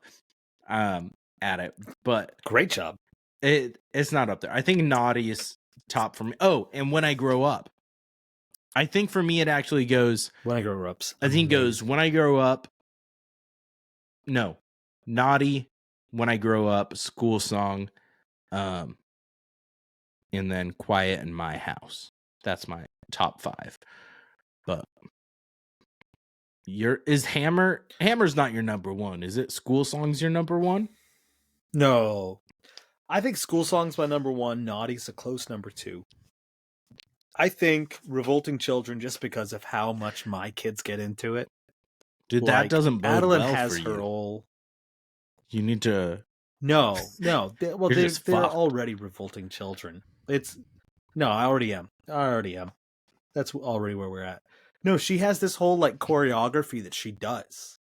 at it. But great job. It's not up there. I think Naughty is top for me. Oh, and When I Grow Up. I think for me it actually goes When I Grow Up. I think it goes When I Grow Up. No, Naughty, When I Grow Up, School Song, and then Quiet in My House. That's my top 5. But Hammer's not your number one, is it? School Song's your number one? No. I think School Song's my number 1. Naughty's a close number 2. I think Revolting Children, just because of how much my kids get into it. Dude, that doesn't bode Adeline well has for her you. whole... You need to... No. They're fucked. already Revolting Children. No, I already am. That's already where we're at. No, she has this whole like choreography that she does.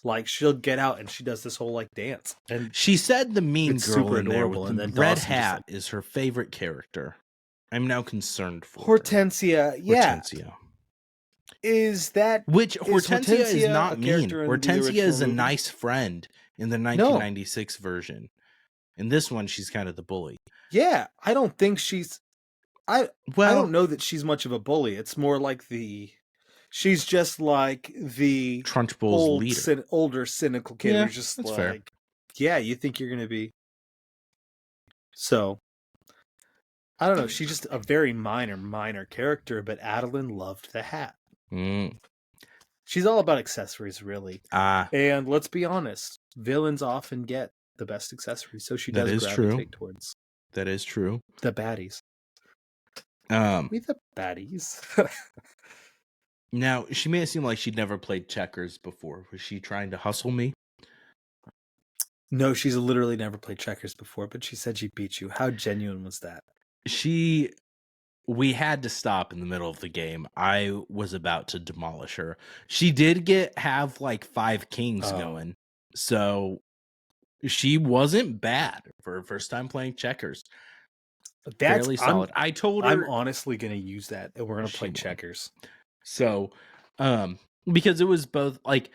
Like she'll get out and she does this whole like dance. And she said the mean it's girl super in there adorable, with and the then red Dawson hat just, is her favorite character. I'm now concerned for Hortensia. her. Yeah. Hortensia. Hortensia is not mean. Hortensia is a movie? nice friend in the 1996 version. In this one, she's kind of the bully. Yeah, I don't think she's... I don't know that she's much of a bully. It's more like she's just like the Trunchbull's leader. Older cynical kid who's just that's like, fair. Yeah, you think you're going to be... So, I don't know. She's just a very minor character, but Adeline loved the hat. She's all about accessories, really. And let's be honest, villains often get the best accessories, so she does gravitate towards. That is true. The baddies. We the baddies. Now, she made it seem like she'd never played checkers before. Was she trying to hustle me? No, she's literally never played checkers before, but she said she beat you. How genuine was that? We had to stop in the middle of the game. I was about to demolish her. She did have like 5 kings going. So she wasn't bad for her first time playing checkers. That's fairly solid. I told her I'm honestly going to use that, and we're going to play checkers. So, because it was both like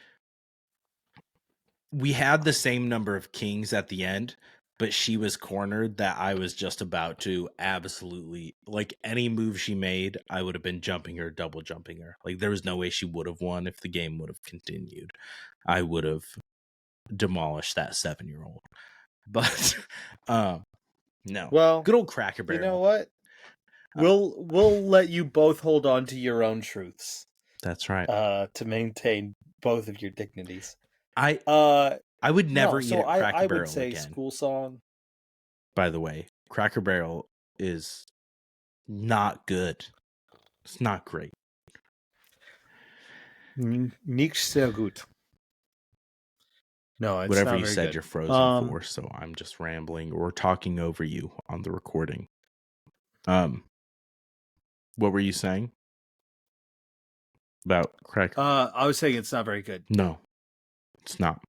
we had the same number of kings at the end, but she was cornered that I was just about to absolutely, like, any move she made, I would have been jumping her, double jumping her. Like, there was no way she would have won if the game would have continued. I would have demolished that 7-year-old. But no. Well, good old Cracker Barrel. You know what? We'll let you both hold on to your own truths. That's right. To maintain both of your dignities. I would never eat at Cracker Barrel again. I would say School Song. By the way, Cracker Barrel is not good. It's not great. Nicht sehr gut. No, it's whatever not you very said good. You're frozen for, so I'm just rambling or talking over you on the recording. What were you saying about Cracker? I was saying it's not very good. No, it's not.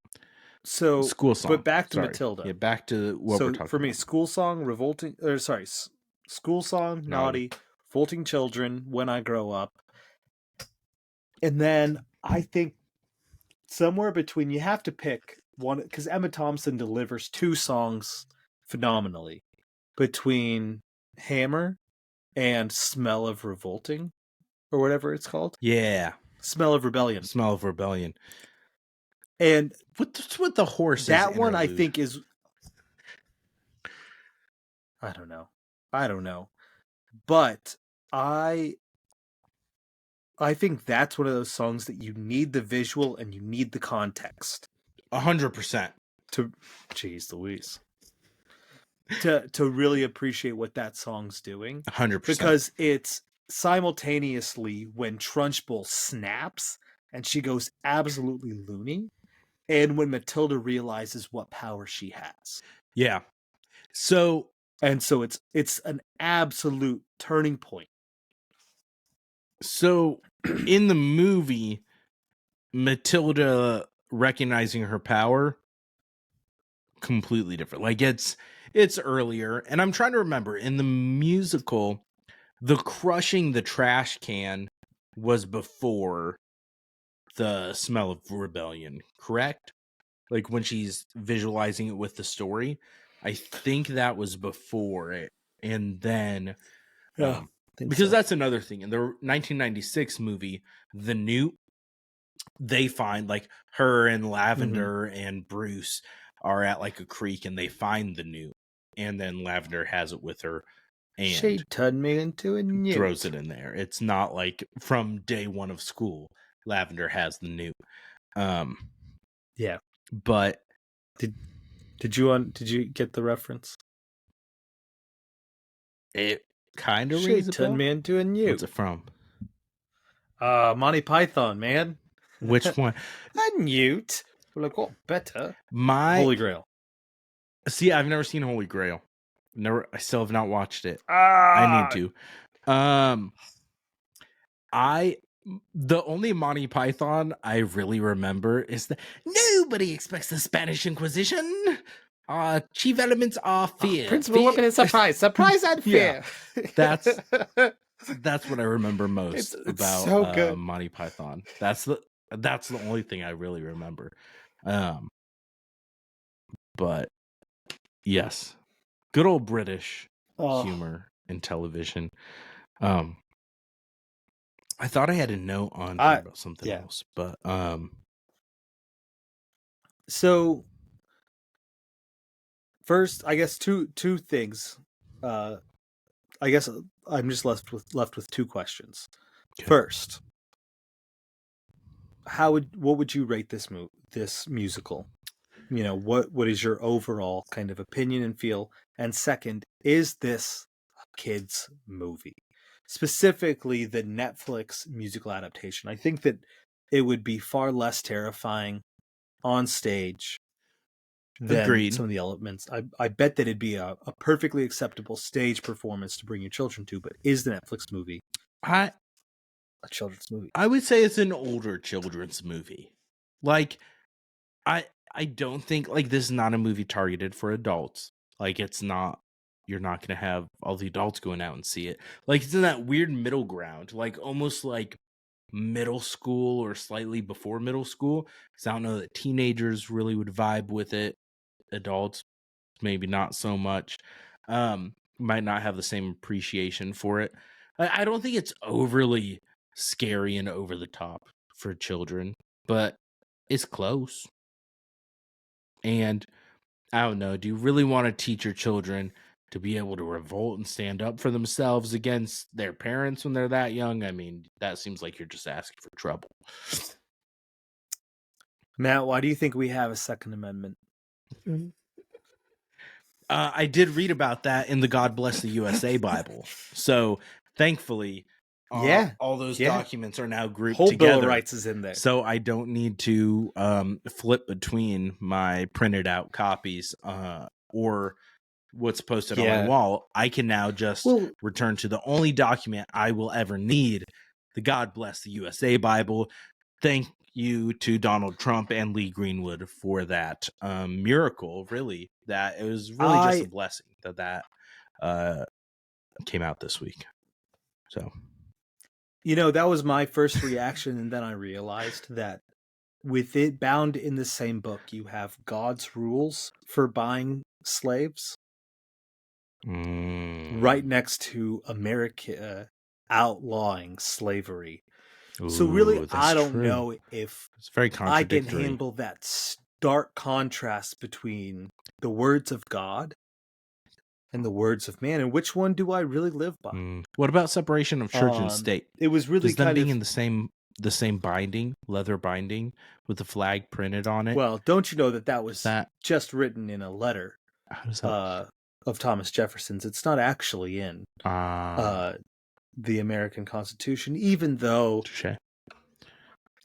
So School Song. But back to Matilda. Yeah, back to what we're talking about. For me, School Song, School Song, Naughty, Revolting Children, When I Grow Up. And then I think somewhere between, you have to pick one, because Emma Thompson delivers 2 songs phenomenally, between Hammer and Smell of Revolting, or whatever it's called. Yeah. Smell of Rebellion. Smell of Rebellion. And what's with the horses? That one I think is... I don't know. But I think that's one of those songs that you need the visual and you need the context. 100%. Jeez Louise. To really appreciate what that song's doing. 100%. Because it's simultaneously when Trunchbull snaps and she goes absolutely loony, and when Matilda realizes what power she has. Yeah. So it's an absolute turning point. So in the movie, Matilda recognizing her power, completely different. Like it's earlier, and I'm trying to remember, in the musical, the crushing the trash can was before the Smell of Rebellion, correct? Like when she's visualizing it with the story, I think that was before it. And then because that's another thing. In the 1996 movie, The Newt, they find like her and Lavender and Bruce are at like a creek and they find the newt, and then Lavender has it with her and She turned me into a newt. throws it in there. It's not like from day one of school Lavender has the newt. Yeah. But did you get the reference? It kind of She rings a bell. turned me into a newt. What's it from? Monty Python, man. Which one? A newt. Well, I got better. My Holy Grail. See, I've never seen Holy Grail. I still have not watched it. Ah, I need to. The only Monty Python I really remember is that nobody expects the Spanish Inquisition. Chief elements are fear. Principal weapon is surprise. Surprise and fear. Yeah, that's what I remember most it's about so good. Monty Python. That's the only thing I really remember. But yes, good old British humor in television. I thought I had a note on here about something else, but so first, I guess two things. I guess I'm just left with two questions. Okay. First, what would you rate this musical? You know, what is your overall kind of opinion and feel? And second, is this a kids movie? Specifically the Netflix musical adaptation. I think that it would be far less terrifying on stage than some of the elements. I bet that it'd be a perfectly acceptable stage performance to bring your children to, but is the Netflix movie a children's movie? I would say it's an older children's movie. Like, I don't think, like, this is not a movie targeted for adults. Like, it's not, you're not going to have all the adults going out and see it. Like, it's in that weird middle ground, like, almost like middle school or slightly before middle school. Because I don't know that teenagers really would vibe with it. Adults, maybe not so much. Might not have the same appreciation for it. I don't think it's overly scary and over the top for children, but it's close. And I don't know, do you really want to teach your children to be able to revolt and stand up for themselves against their parents when they're that young? I mean, that seems like you're just asking for trouble. Matt, why do you think we have a Second Amendment? I did read about that in the God Bless the USA Bible. So thankfully, all those documents are now grouped Whole together. Bill of Rights is in there. So I don't need to flip between my printed out copies or what's posted on my wall. I can now just return to the only document I will ever need, the God Bless the USA Bible. Thank you to Donald Trump and Lee Greenwood for that miracle, really. That it was really just a blessing that came out this week. So, you know, that was my first reaction, and then I realized that with it bound in the same book, you have God's rules for buying slaves right next to America outlawing slavery. Ooh, so really, I don't know if it's very I can handle that stark contrast between the words of God and the words of man, and which one do I really live by? What about separation of church and state? It was really them being in the same binding, leather binding with the flag printed on it. Well, don't you know that was just written in a letter of Thomas Jefferson's? It's not actually in the American Constitution, even though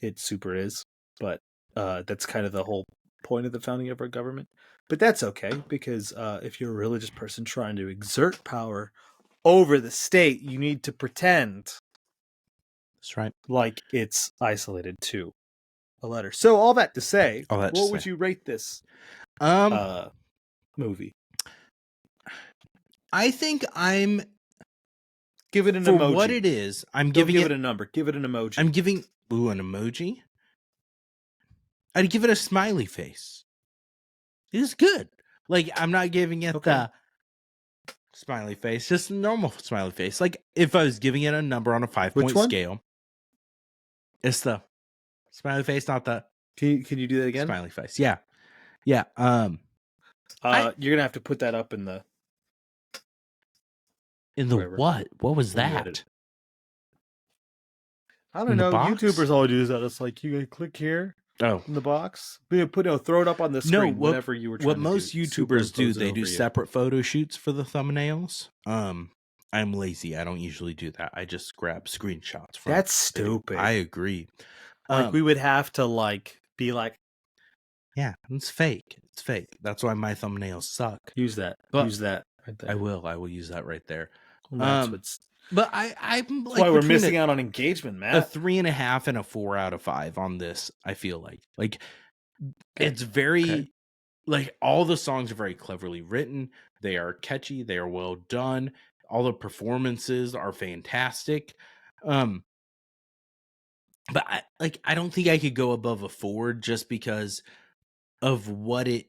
it super is. But that's kind of the whole point of the founding of our government. But that's okay, because if you're a religious person trying to exert power over the state, you need to pretend that's right, like it's isolated to a letter. So all that to say, what would you rate this movie? I think I'm give it an emoji. For what it is, Don't give it a number. Give it an emoji. I'm giving an emoji. I'd give it a smiley face. It is good. Like, I'm not giving it the smiley face, just a normal smiley face. Like, if I was giving it a number on a 5-point scale, it's the smiley face, not the. Can you do that again? Smiley face. Yeah. You're gonna have to put that up in the whatever what? What was when you edit. that? I In don't the know. box? YouTubers all do that. It's like you click here Oh. in the box. Throw it up on the screen whenever you were trying what to most YouTubers do, they do separate. separate photo shoots for the thumbnails. I'm lazy. I don't usually do that. I just grab screenshots from That's video. stupid. I agree. Like we would have to be like, yeah, it's fake. It's fake. That's why my thumbnails suck. Use that. But use that right there. I will use that right there. Well, that's what's but I'm that's like why we're missing out on engagement, Matt. a 3.5 and a 4 out of 5 on this. I feel like it's very like all the songs are very cleverly written. They are catchy. They are well done. All the performances are fantastic. But I don't think I could go above a 4 just because of what it.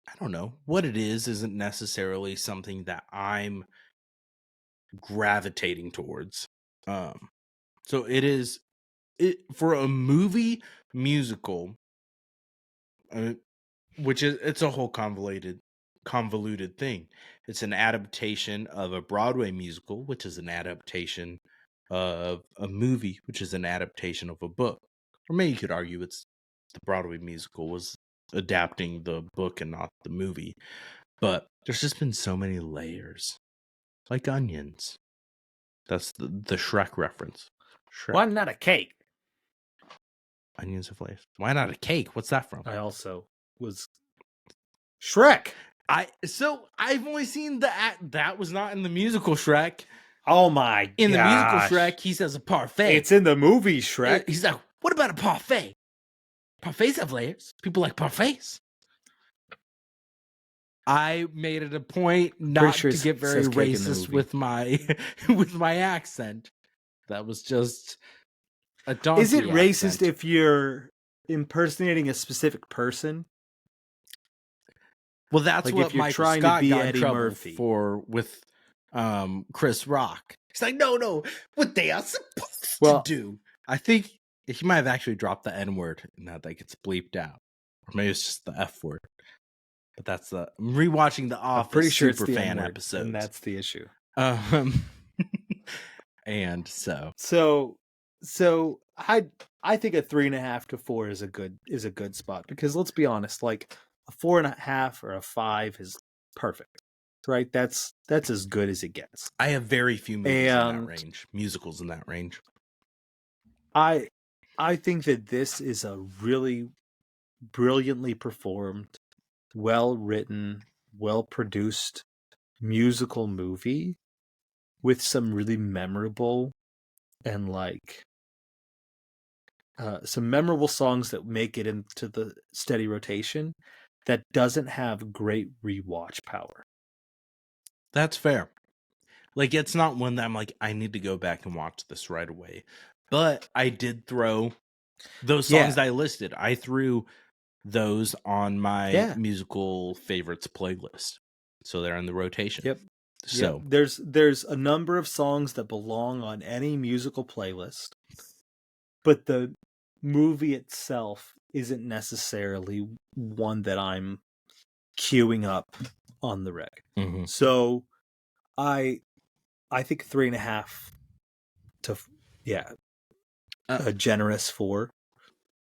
I don't know what it is. Isn't necessarily something that I'm gravitating towards. So it is for a movie musical, which is it's a whole convoluted thing. It's an adaptation of a Broadway musical, which is an adaptation of a movie, which is an adaptation of a book. Or maybe you could argue it's the Broadway musical was adapting the book and not the movie. But there's just been so many layers, like onions. That's the Shrek reference. Shrek. Why not a cake? Onions of layers. Why not a cake? What's that from? I also was Shrek. I've only seen that was not in the musical Shrek. Oh my god. In the musical Shrek, he says a parfait. It's in the movie Shrek. He's like, what about a parfait? Parfaits have layers. People like parfaits. I made it a point not to get very racist with my accent. That was just a donkey Is it racist accent. if you're impersonating a specific person? Well, that's like what if you're Michael trying Scott to be got in Eddie trouble Murphy for with Chris Rock. He's like, no, what they are supposed to do. I think he might have actually dropped the N-word and that gets bleeped out. Or maybe it's just the F word. But that's I'm rewatching the Office. I'm pretty sure it's the fan episode. And that's the issue. And so I think a 3.5 to 4 is a good spot, because let's be honest, like a 4.5 or a 5 is perfect, right? That's as good as it gets. I have very few movies in that range, musicals in that range. I think that this is a really brilliantly performed, well written, well produced musical movie with some really memorable and some memorable songs that make it into the steady rotation, that doesn't have great rewatch power. That's fair. Like, it's not one that I'm like, I need to go back and watch this right away. But I did throw those songs I listed. I threw those on my musical favorites playlist. So they're in the rotation. Yep. So there's a number of songs that belong on any musical playlist, but the movie itself isn't necessarily one that I'm queuing up on the reg. Mm-hmm. So I think 3.5 to a generous 4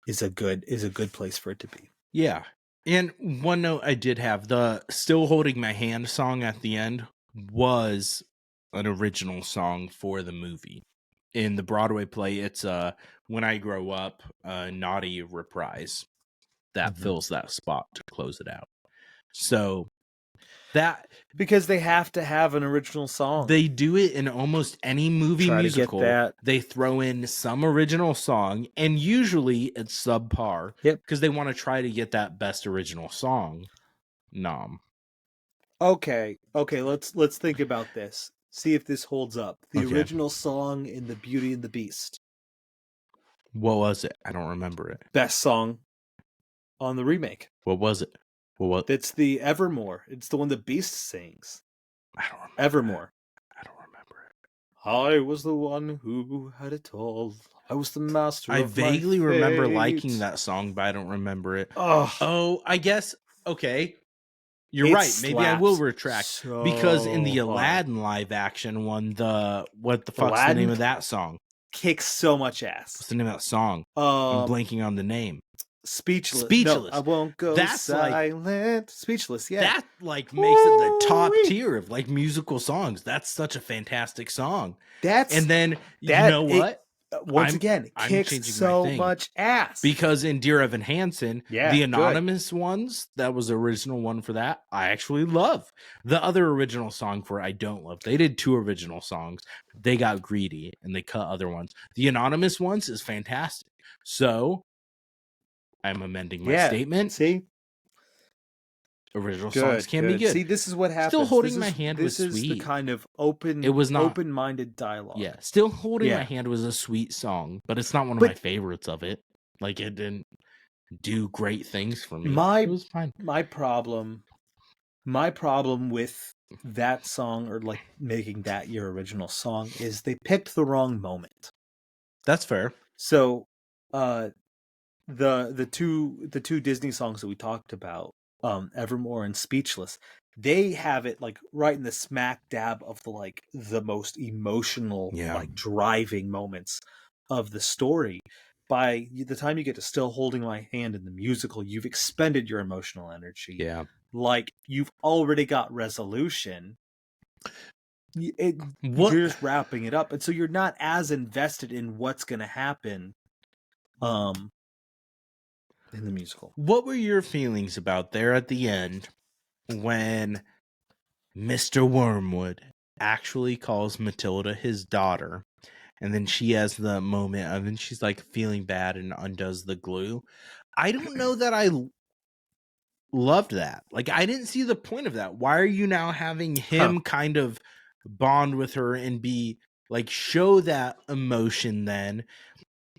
is a good place for it to be. Yeah. And one note I did have, the Still Holding My Hand song at the end was an original song for the movie. In the Broadway play, it's When I Grow Up, a naughty reprise that fills that spot to close it out. So that, because they have to have an original song. They do it in almost any movie musical. They throw in some original song, and usually it's subpar. Yep. Because they want to try to get that best original song nom. Okay, let's think about this. See if this holds up. The original song in The Beauty and the Beast. What was it? I don't remember it. Best song on the remake. What was it? It's the Evermore. It's the one the Beast sings. I don't remember. Evermore. I don't remember it. I was the one who had it all. I was the master of my fate. I vaguely remember liking that song, but I don't remember it. Oh, I guess, okay. You're It right. Maybe I will slaps retract because in the so hard. Aladdin live action one, what the fuck's the Aladdin name of that song? kicks so much ass. What's the name of that song? I'm blanking on the name. Speechless. No, I Speechless. won't go That's like silent. Speechless. Yeah. that like makes it the top Ooh-wee. tier of like musical songs. That's such a fantastic song. That's And then you that. know It what? once again I'm kicks changing my so thing. much ass. Because in Dear Evan Hansen, Yeah, the good. anonymous ones, that was the original one for that, I actually love. The other original song for I don't love. They did 2 original songs. They got greedy and they cut other ones. The anonymous ones is fantastic. So I'm amending my statement. See, Original songs can be good. See, this is what happens. Still holding my hand was This is sweet. the kind of It was not open-minded dialogue. Yeah, Still Holding My Hand was a sweet song, but it's not one of my favorites of it. Like it didn't do great things for me. It was fine. My problem with that song, or like making that your original song, is they picked the wrong moment. That's fair. So, the two Disney songs that we talked about, Evermore and Speechless, they have it like right in the smack dab of the most emotional, like driving moments of the story. By the time you get to Still Holding My Hand in the musical, you've expended your emotional energy. Yeah. Like, you've already got resolution. You're just wrapping it up. And so you're not as invested in what's going to happen in the musical. What were your feelings about there at the end when Mr. Wormwood actually calls Matilda his daughter? And then she has the moment of, and she's like feeling bad and undoes the glue. I don't know that I loved that. Like, I didn't see the point of that. Why are you now having him kind of bond with her and be like, show that emotion then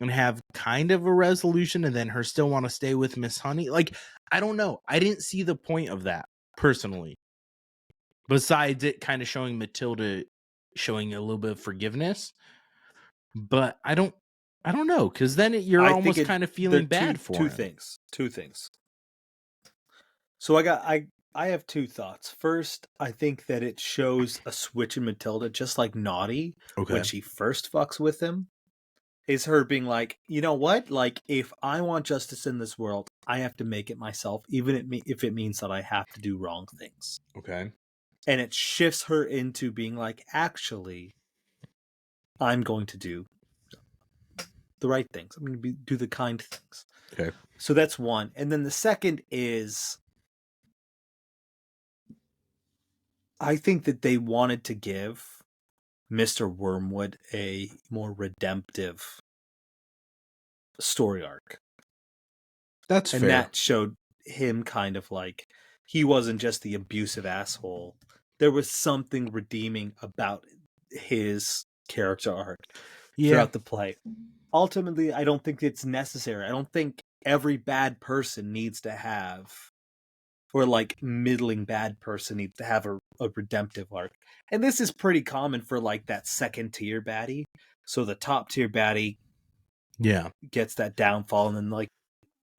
and have kind of a resolution and then her still want to stay with Miss Honey? Like, I don't know. I didn't see the point of that personally. Besides it kind of showing Matilda showing a little bit of forgiveness. But I don't know, because then you're almost kind of feeling bad for him. Two things. So I have 2 thoughts. First, I think that it shows a switch in Matilda, just like Naughty, when she first fucks with him, is her being like, you know what? Like, if I want justice in this world, I have to make it myself, even if it means that I have to do wrong things. Okay. And it shifts her into being like, actually, I'm going to do the right things. I'm going to do the kind things. Okay. So that's one. And then the second is, I think that they wanted to give Mr. Wormwood a more redemptive story arc. That's fair. And that showed him kind of like, he wasn't just the abusive asshole. There was something redeeming about his character arc throughout the play. Ultimately, I don't think it's necessary. I don't think every bad person needs to have, or like middling bad person needs to have a redemptive arc. And this is pretty common for like that second tier baddie. So the top tier baddie gets that downfall, and then like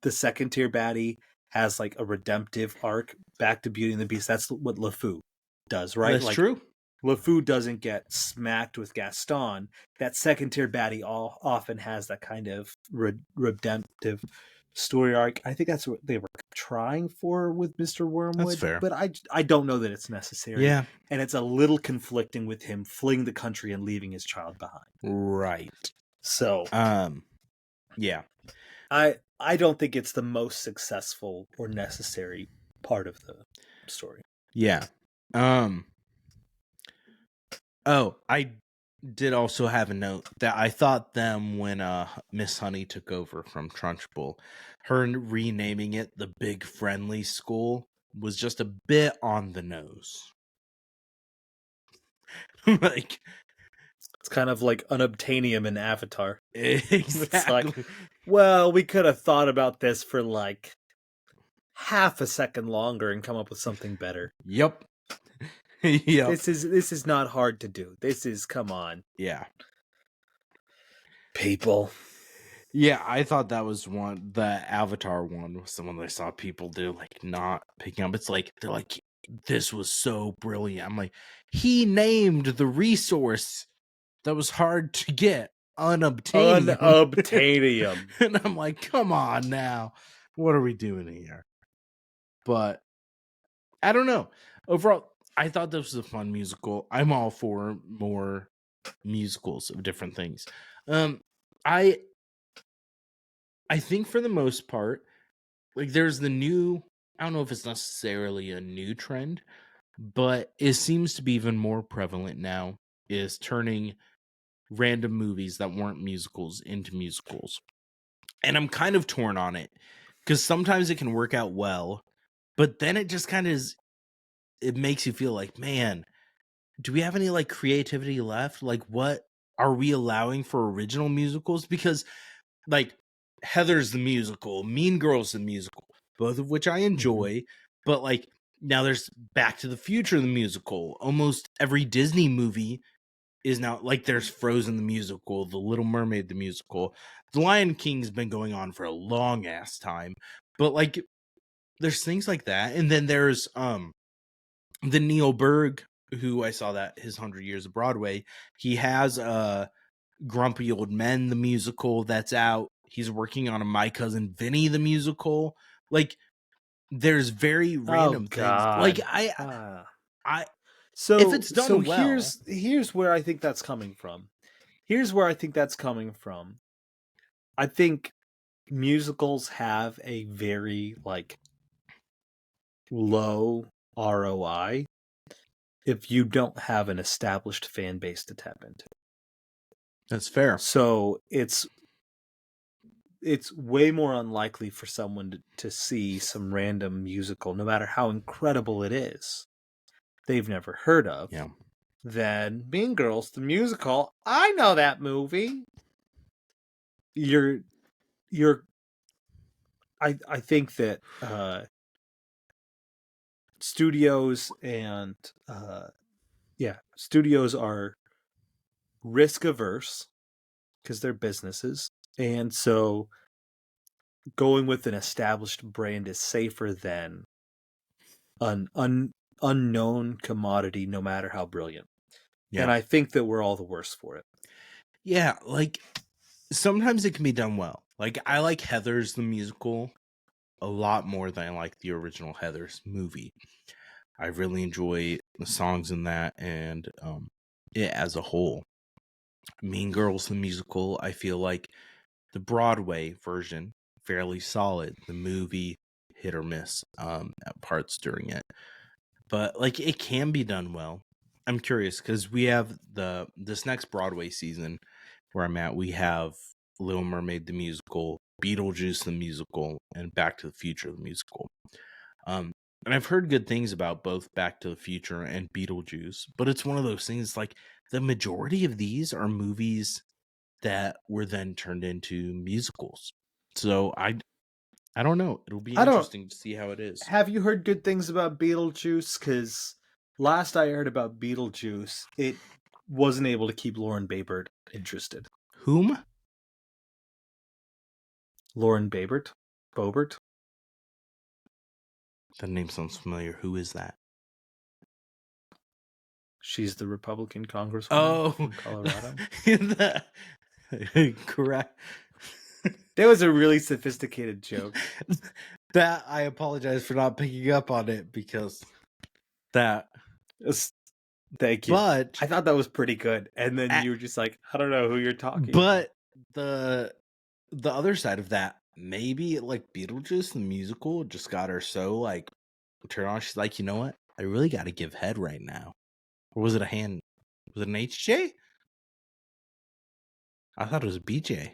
the second tier baddie has like a redemptive arc back to Beauty and the Beast. That's what LeFou does, right? That's true. LeFou doesn't get smacked with Gaston. That second tier baddie often has that kind of redemptive story arc. I think that's what they were trying for with Mr. Wormwood. That's fair. But I don't know that it's necessary. Yeah. And it's a little conflicting with him fleeing the country and leaving his child behind. Right. So yeah. I don't think it's the most successful or necessary part of the story. Yeah. Oh, I did also have a note that I thought them when Miss Honey took over from Trunchbull, her renaming it the Big Friendly School was just a bit on the nose. Like, it's kind of like unobtainium in Avatar. Exactly. It's like, well, we could have thought about this for like half a second longer and come up with something better. Yep. Yep. This is not hard to do. This is, come on. Yeah. People. Yeah, I thought that was one. The Avatar one was the one that I saw people do, like, not picking up. It's like, they're like, this was so brilliant. I'm like, he named the resource that was hard to get unobtainium. Unobtainium. And I'm like, come on now. What are we doing here? But I don't know. Overall, I thought this was a fun musical. I'm all for more musicals of different things. I think for the most part, like, there's the new, I don't know if it's necessarily a new trend, but it seems to be even more prevalent now, is turning random movies that weren't musicals into musicals. And I'm kind of torn on it, because sometimes it can work out well, but then it just kind of is, it makes you feel like, man, do we have any like creativity left? Like, what are we allowing for original musicals? Because like Heather's the musical, Mean Girls the musical, both of which I enjoy, but like now there's Back to the Future the musical. Almost every Disney movie is now, like, there's Frozen the musical, The Little Mermaid the musical. The Lion King's been going on for a long ass time. But like there's things like that. And then there's the Neil Berg, who I saw that his 100 Years of Broadway. He has Grumpy Old Men the musical that's out. He's working on a My Cousin Vinny the musical. Like, there's very random things. Like, I if it's done well. Here's where I think that's coming from. I think musicals have a very like low ROI if you don't have an established fan base to tap into. That's fair. So it's way more unlikely for someone to see some random musical, no matter how incredible it is, they've never heard of, than Mean Girls, the musical. I know that movie. I think that studios and studios are risk averse because they're businesses, and so going with an established brand is safer than an unknown commodity, no matter how brilliant. Yeah. And I think that we're all the worse for it. Yeah, like sometimes it can be done well. Like, I like Heather's the musical a lot more than I like the original Heather's movie. I really enjoy the songs in that and it as a whole. Mean Girls the musical, I feel like the Broadway version, fairly solid. The movie, hit or miss at parts during it. But like, it can be done well. I'm curious because we have this next Broadway season where I'm at, we have Little Mermaid the musical, Beetlejuice the musical, and Back to the Future the musical. And I've heard good things about both Back to the Future and Beetlejuice, but it's one of those things, like, the majority of these are movies that were then turned into musicals. So I don't know. It'll be interesting to see how it is. Have you heard good things about Beetlejuice? Because last I heard about Beetlejuice, it wasn't able to keep Lauren Babert interested. Whom? Lauren Babert? Bobert? That name sounds familiar. Who is that? She's the Republican congresswoman from Colorado. Correct. That was a really sophisticated joke. That I apologize for not picking up on it because that. Thank you. But I thought that was pretty good, and then you were just like, I don't know who you're talking. But about. the other side of that, maybe like Beetlejuice the musical just got her so like turned on. She's like, you know what? I really got to give head right now. Or was it a hand? Was it an HJ? I thought it was a BJ.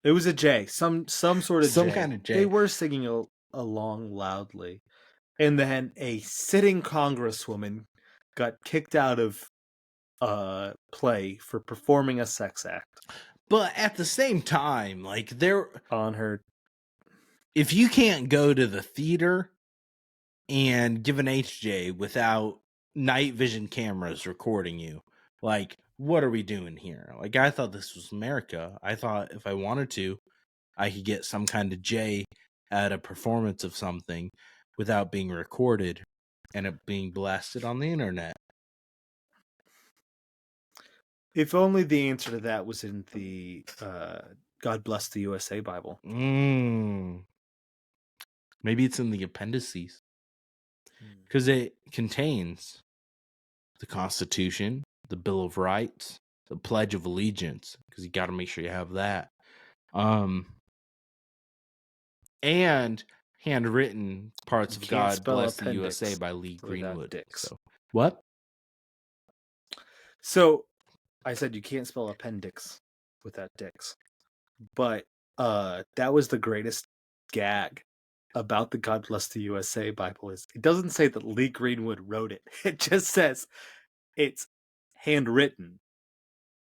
It was a J, some sort of some J. kind of J. They were singing along loudly, and then a sitting congresswoman got kicked out of play for performing a sex act. But at the same time, like, they're on her. If you can't go to the theater and give an HJ without night vision cameras recording you, like, what are we doing here? Like, I thought this was Merica. I thought if I wanted to, I could get some kind of J at a performance of something without being recorded and it being blasted on the internet. If only the answer to that was in the God Bless the USA Bible. Maybe it's in the appendices because it contains the Constitution, the Bill of Rights, the Pledge of Allegiance, because you got to make sure you have that. And handwritten parts You of can't God spell Bless the appendix USA by Lee without Greenwood. dicks. So what? So I said you can't spell appendix without dicks. But that was the greatest gag about the God Bless the USA Bible is it doesn't say that Lee Greenwood wrote it. It just says it's handwritten.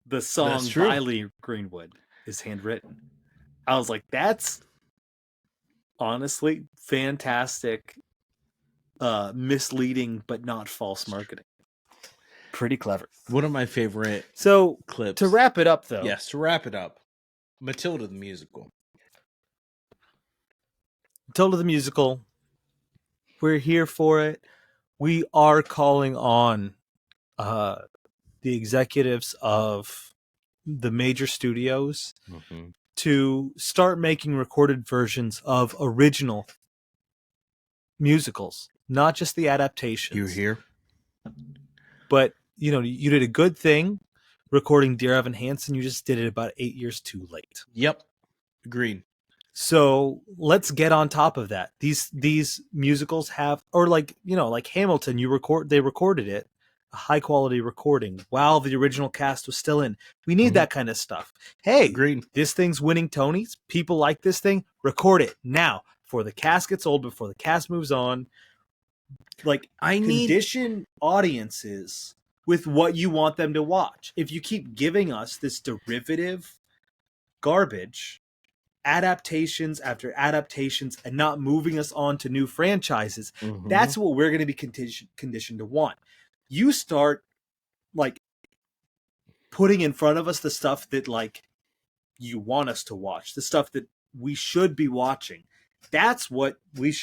The song by Lee Greenwood is handwritten. I was like, that's honestly fantastic, misleading but not false marketing. Pretty clever. One of my favorite clips. To wrap it up, though. Yes, to wrap it up. Matilda the Musical. Matilda the Musical. We're here for it. We are calling on the executives of the major studios to start making recorded versions of original musicals, not just the adaptations. You're here. But, you did a good thing recording Dear Evan Hansen. You just did it about 8 years too late. Yep. Agreed. So let's get on top of that. These musicals have, or like Hamilton, they recorded it, a high quality recording while the original cast was still in. We need that kind of stuff. Hey, agreed. This thing's winning Tonys. People like this thing. Record it now before the cast gets old, before the cast moves on. Like, condition audiences with what you want them to watch. If you keep giving us this derivative garbage, adaptations after adaptations, and not moving us on to new franchises, that's what we're going to be conditioned to want. You start putting in front of us the stuff that you want us to watch, the stuff that we should be watching. That's what we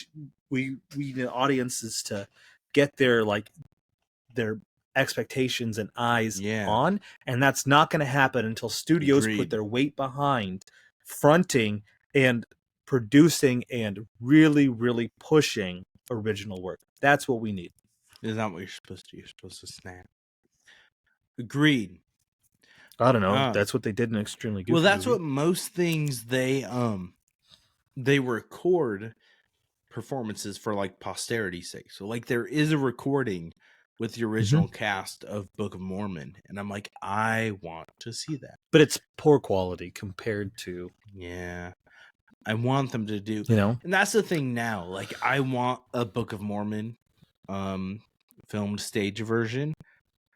need audiences to get their expectations and eyes on, and that's not going to happen until studios put their weight behind fronting and producing and really, really pushing original work. That's what we need. Is not what you're supposed to do. You're supposed to snap. Agreed. I don't know. That's what they did in Extremely Goofy. Well, that's what most things they record performances for posterity's sake. So there is a recording with the original cast of Book of Mormon, and I'm like, I want to see that. But it's poor quality compared to I want them to do, and that's the thing now. I want a Book of Mormon filmed stage version,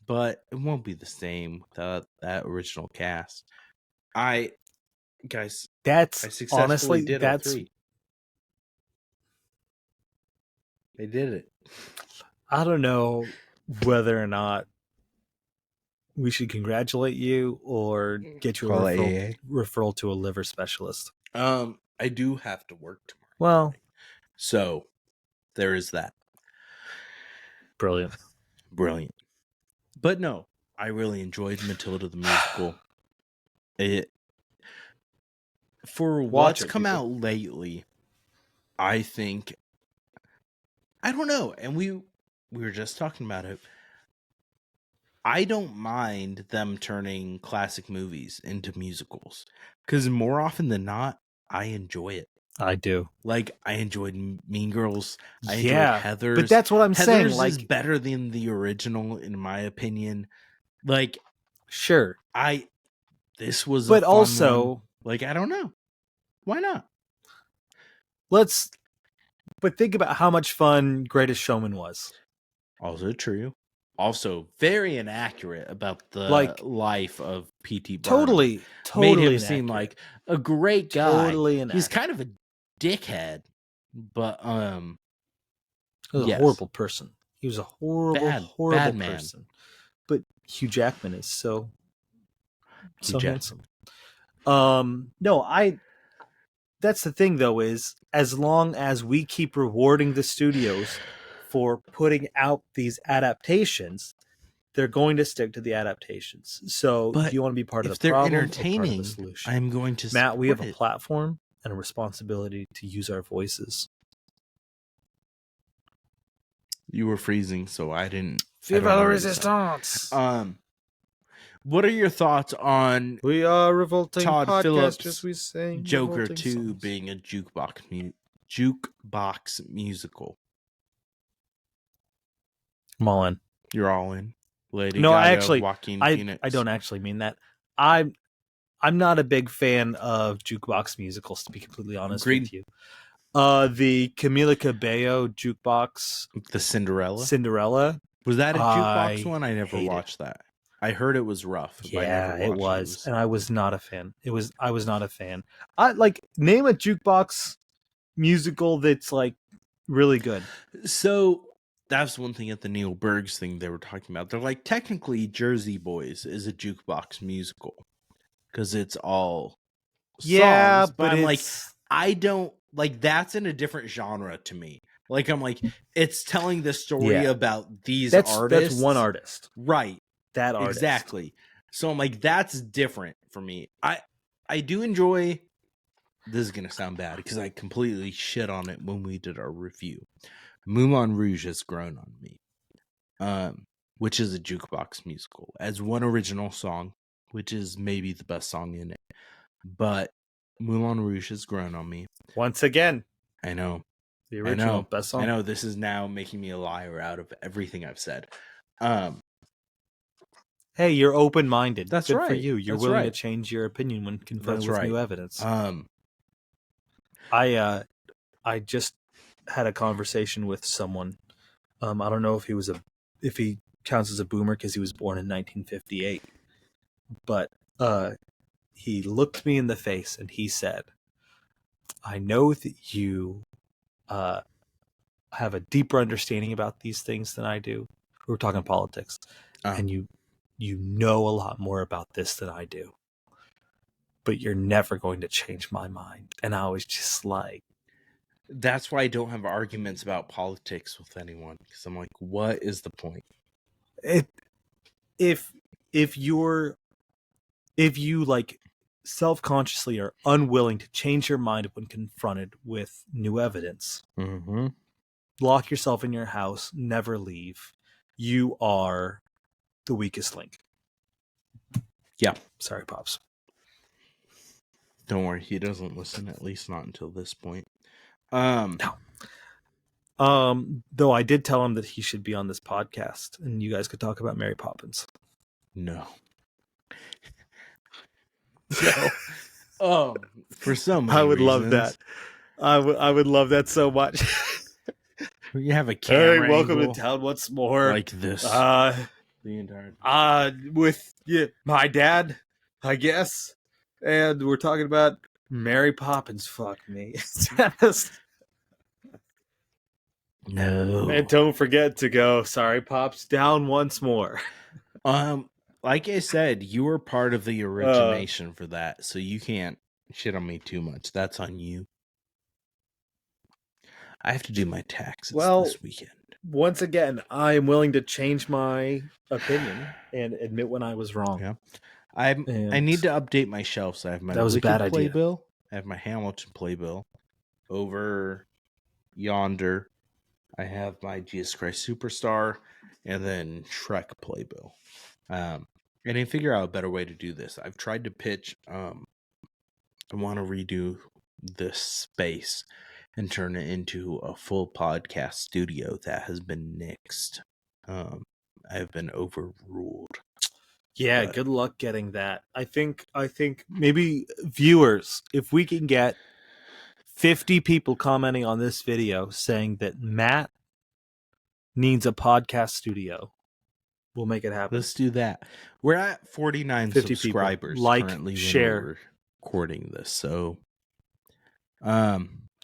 but it won't be the same without that original cast. I successfully honestly did all three. They did it. I don't know whether or not we should congratulate you or get you a referral to a liver specialist. I do have to work tomorrow. Well, so there is that. Brilliant. But no, I really enjoyed Matilda the Musical. What's come out lately, I think, I don't know, and we were just talking about it. I don't mind them turning classic movies into musicals because more often than not, I enjoy it. I do. I enjoyed Mean Girls. I enjoyed Heathers. But that's what I'm saying. Heathers is better than the original, in my opinion. Sure. This was but a fun also one. I don't know. Why not? But think about how much fun Greatest Showman was. Also true. Also very inaccurate about the life of P.T. Barnum. Totally Made him inaccurate. seem like a great guy. Totally inaccurate. He's kind of a dickhead, but he was a horrible person. He was a horrible bad person. Man. But Hugh Jackman is so handsome. No, that's the thing, though, is as long as we keep rewarding the studios for putting out these adaptations, they're going to stick to the adaptations. So, do But you want to be part of if the they're problem or part of the entertaining, solution? I'm going to Matt, we have support a it. platform and a responsibility to use our voices. You were freezing, so I didn't. Viva I don't la know what you said. resistance! What are your thoughts on We are revolting Todd podcasters. Phillips' We sing Joker revolting 2 songs. being a jukebox musical? I'm all in. You're all in. Lady No, Gaga, Joaquin Phoenix. I don't actually mean that. I'm not a big fan of jukebox musicals, to be completely honest with you. The Camila Cabello jukebox, The Cinderella. Was that a jukebox one? I never hate watched that. I heard it was rough, but I never watched it was, and I was not a fan. I was not a fan. I like name a jukebox musical that's like really good. So that's one thing at the Neil Bergs thing they were talking about. They're like, technically, Jersey Boys is a jukebox musical because it's all songs. But I'm like, I don't like that's in a different genre to me. Like, I'm like, it's telling the story about these artists. That's one artist, right? That artist, exactly. So I'm like, that's different for me. I do enjoy. This is gonna sound bad because I completely shit on it when we did our review. Moulin Rouge has grown on me, which is a jukebox musical, as one original song, which is maybe the best song in it. But Moulin Rouge has grown on me. Once again, I know. The original best song. I know this is now making me a liar out of everything I've said. Hey, you're open-minded. That's Good right. for you. You're That's willing right. to change your opinion when confronted That's with right. new evidence. I just had a conversation with someone. I don't know if he counts as a boomer because he was born in 1958. But he looked me in the face and he said, "I know that you have a deeper understanding about these things than I do." We were talking politics, and you know a lot more about this than I do, but you're never going to change my mind. And I was just like, that's why I don't have arguments about politics with anyone, because I'm like, what is the point? If you like self-consciously are unwilling to change your mind when confronted with new evidence, lock yourself in your house, never leave, you are the weakest link. Yeah. Sorry, Pops. Don't worry, he doesn't listen, at least not until this point. No. Though I did tell him that he should be on this podcast and you guys could talk about Mary Poppins. No. For some I would reasons, love that. I would love that so much. You have a camera. Hey, welcome to town once more. Like this. The entire with my dad, I guess. And we're talking about Mary Poppins. Fuck me. No. And don't forget to go, sorry, Pops, down once more. Like I said, you were part of the origination for that, so you can't shit on me too much. That's on you. I have to do my taxes this weekend. Once again, I am willing to change my opinion and admit when I was wrong. Yeah. I need to update my shelves. I have my Wicked playbill. I have my Hamilton playbill. Over yonder, I have my Jesus Christ Superstar, and then Shrek playbill. And I figure out a better way to do this. I've tried to pitch. I want to redo this space and turn it into a full podcast studio that has been nixed. I've been overruled. Yeah, good luck getting that. I think maybe viewers, if we can get 50 people commenting on this video saying that Matt needs a podcast studio, we'll make it happen. Let's do that. We're at 49 subscribers currently share. when we're recording this.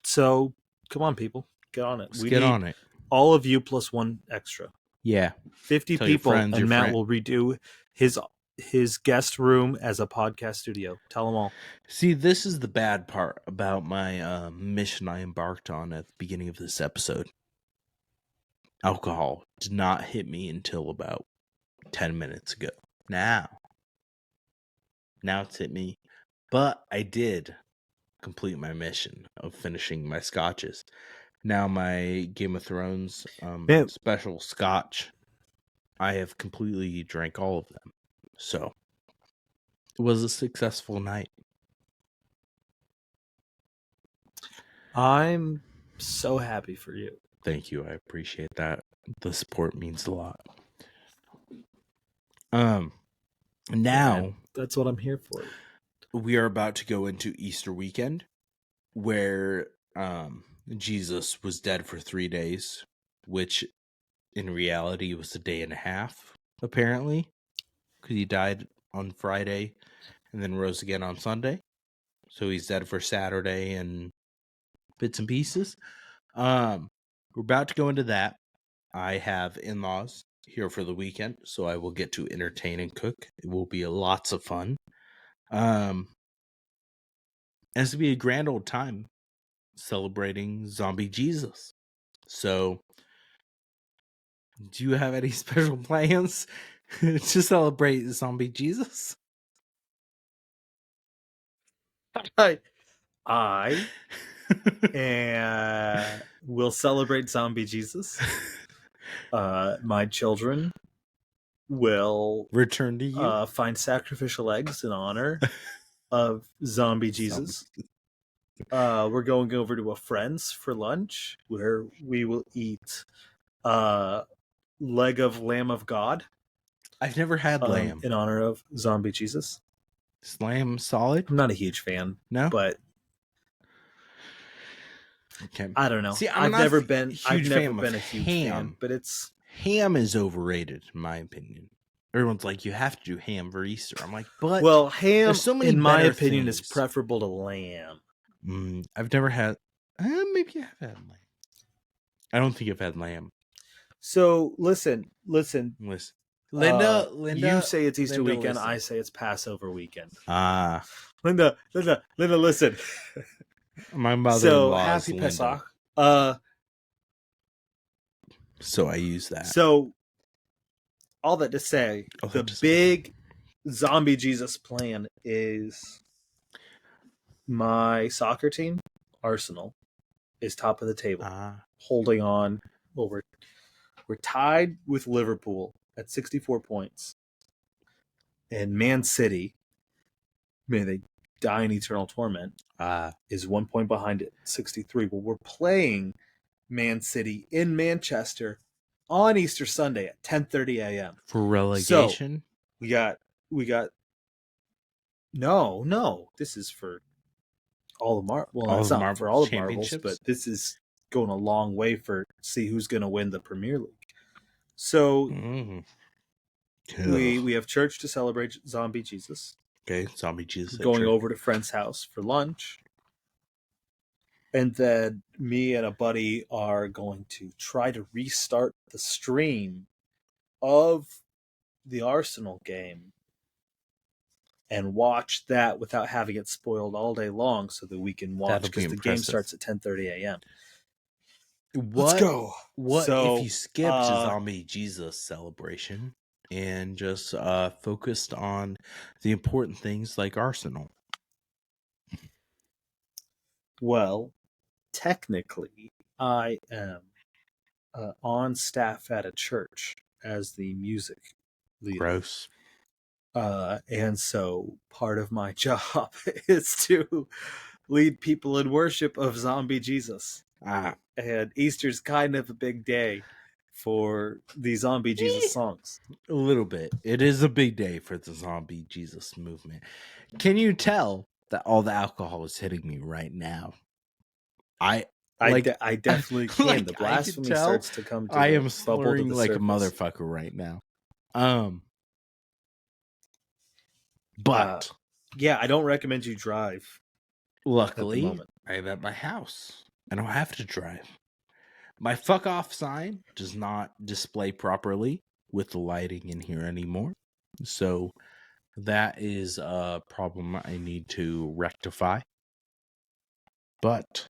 So come on, people, get on it. We get on it. All of you plus one extra. Yeah. 50 people, and Matt will redo his his guest room as a podcast studio. Tell them all. See, this is the bad part about my mission I embarked on at the beginning of this episode. Alcohol did not hit me until about 10 minutes ago. Now it's hit me. But I did complete my mission of finishing my scotches. Now my Game of Thrones special scotch, I have completely drank all of them. So it was a successful night. I'm so happy for you. Thank you. I appreciate that. The support means a lot. Now that's what I'm here for. We are about to go into Easter weekend, where Jesus was dead for 3 days, which in reality was a day and a half, apparently, because he died on Friday and then rose again on Sunday. So he's dead for Saturday and bits and pieces. We're about to go into that. I have in-laws here for the weekend, so I will get to entertain and cook. It will be lots of fun. It's to be a grand old time celebrating Zombie Jesus. So, do you have any special plans to celebrate Zombie Jesus? I will celebrate Zombie Jesus. My children will return to you. Find sacrificial eggs in honor of Zombie Jesus. We're going over to a friend's for lunch where we will eat leg of Lamb of God. I've never had lamb in honor of Zombie Jesus. Is lamb solid? I'm not a huge fan. No, but okay. I don't know. See, I've never been a huge ham, fan, but ham is overrated in my opinion. Everyone's like, you have to do ham for Easter. I'm like, but ham, so many in my opinion, things. is preferable to lamb. I've never had. Maybe I have had lamb. I don't think I've had lamb. So listen. Linda, you say it's Easter weekend. Listen. I say it's Passover weekend. Linda, listen. My mother-in-law So is happy Linda. Pesach. So I use that. So all that to say, big Zombie Jesus plan is my soccer team, Arsenal, is top of the table, holding on. Well, we're tied with Liverpool at 64 points, and Man City, may they die in eternal torment, is 1 point behind it, 63. Well, we're playing Man City in Manchester on Easter Sunday at 10:30 a.m. for relegation. So we got. No, this is for all the it's not for all the marbles, but this is going a long way for see who's going to win the Premier League. So we have church to celebrate Zombie Jesus. Okay, Zombie Jesus. Going over to friend's house for lunch. And then me and a buddy are going to try to restart the stream of the Arsenal game and watch that without having it spoiled all day long so that we can watch, because the game starts at 10:30 a.m. Let's go. What if you skipped a Zombie Jesus celebration and just focused on the important things like Arsenal? Well, technically, I am on staff at a church as the music leader. Gross. And so part of my job is to lead people in worship of Zombie Jesus. And Easter's kind of a big day for the Zombie Jesus songs. A little bit. It is a big day for the Zombie Jesus movement. Can you tell that all the alcohol is hitting me right now? I definitely can. The blasphemy starts to come to I am slurring like surface. a motherfucker right now. But yeah, I don't recommend you drive. Luckily, I am at my house. I don't have to drive. My fuck off sign does not display properly with the lighting in here anymore. So That is a problem I need to rectify. But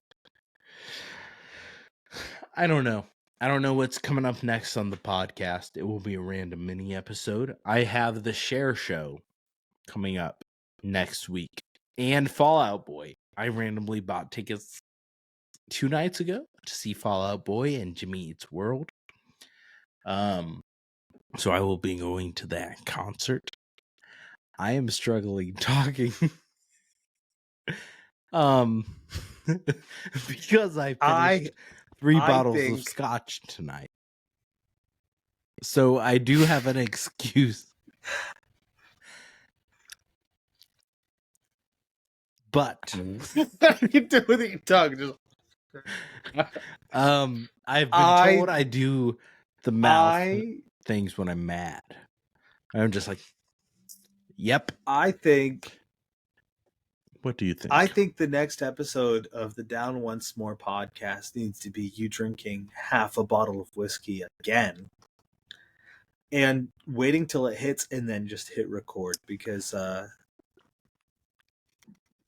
I don't know. I don't know what's coming up next on the podcast. It will be a random mini episode. I have the Share Show coming up next week and Fallout Boy. I randomly bought tickets 2 nights ago to see Fallout Boy and Jimmy Eats World. So I will be going to that concert. I am struggling talking. Because I finished 3 bottles of scotch tonight. So I do have an excuse. But you do with your tongue. Just... I've been told I do the mouth things when I'm mad. I'm just like, yep. I think. What do you think? I think the next episode of the Down Once More podcast needs to be you drinking half a bottle of whiskey again and waiting till it hits and then just hit record, because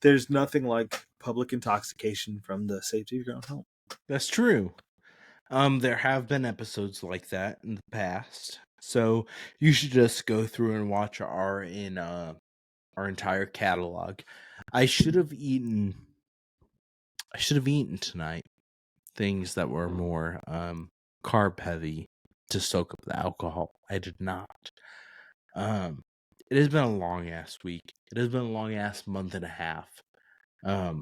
there's nothing like public intoxication from the safety of your own home. That's true. There have been episodes like that in the past. So you should just go through and watch our entire catalog. I should have eaten tonight things that were more carb heavy to soak up the alcohol. I did not. It has been a long ass week. It has been a long ass month and a half. I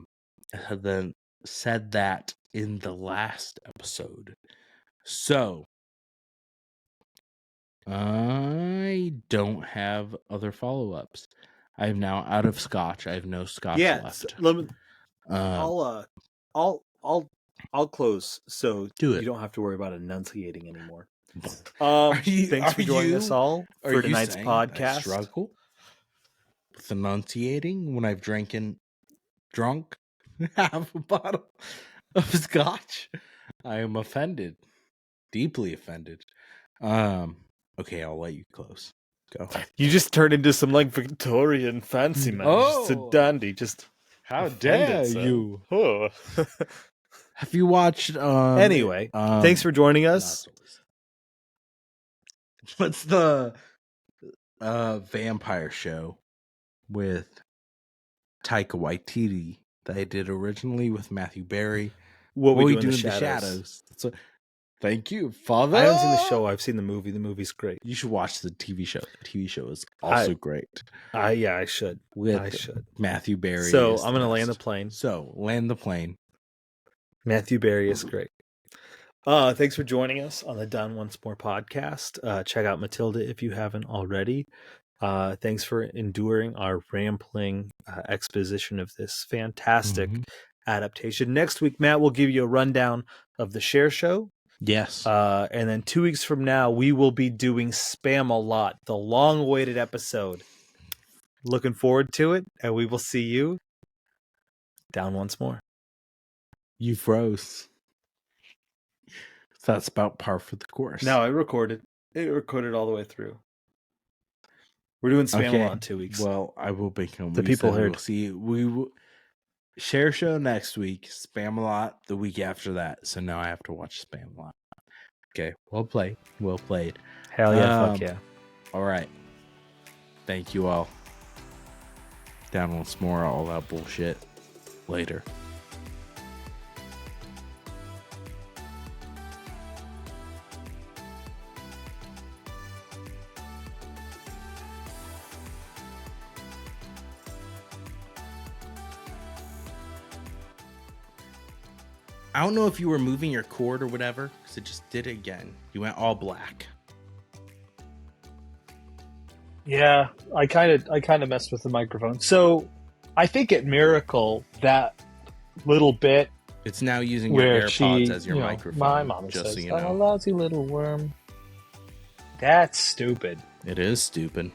had then said that in the last episode. So I don't have other follow-ups. I am now out of scotch. I have no scotch left. I'll close so do it. You don't have to worry about enunciating anymore. Thanks for joining us all for tonight's podcast. I struggle with enunciating when I've drunk half a bottle of scotch. I am offended, deeply offended. Okay, I'll let you close. Go. You just turned into some like Victorian fancy man. Just a dandy. Just how dare you? Oh. Have you watched? Anyway, thanks for joining us. What's the vampire show with Taika Waititi that I did originally with Matthew Berry? What we do in the shadows. Thank you, Father. I haven't seen the show. I've seen the movie. The movie's great. You should watch the TV show. The TV show is also great. Yeah, I should. I should. Matthew Berry. So I'm going to land the plane. So land the plane. Matthew Berry is great. Thanks for joining us on the Down Once More podcast. Check out Matilda if you haven't already. Thanks for enduring our rambling exposition of this fantastic adaptation. Next week, Matt will give you a rundown of the Share Show. Yes. And then 2 weeks from now, we will be doing Spam-A-Lot, the long-awaited episode. Looking forward to it, and we will see you down once more. You froze. That's about par for the course. No, I recorded. It recorded all the way through. We're doing Spam-A-Lot in 2 weeks. Well, I will become. The people heard. We'll see. We will Share Show next week. Spam-A-Lot the week after that. So now I have to watch Spam-A-Lot. Okay. Well played. Well played. Hell yeah. Fuck yeah. All right. Thank you all. Down once more. All that bullshit. Later. I don't know if you were moving your cord or whatever, because it just did it again. You went all black. Yeah, I kind of messed with the microphone. So, I think at Miracle, that little bit, it's now using your AirPods as your microphone. My mom just says, so you know. I'm a lousy little worm. That's stupid. It is stupid.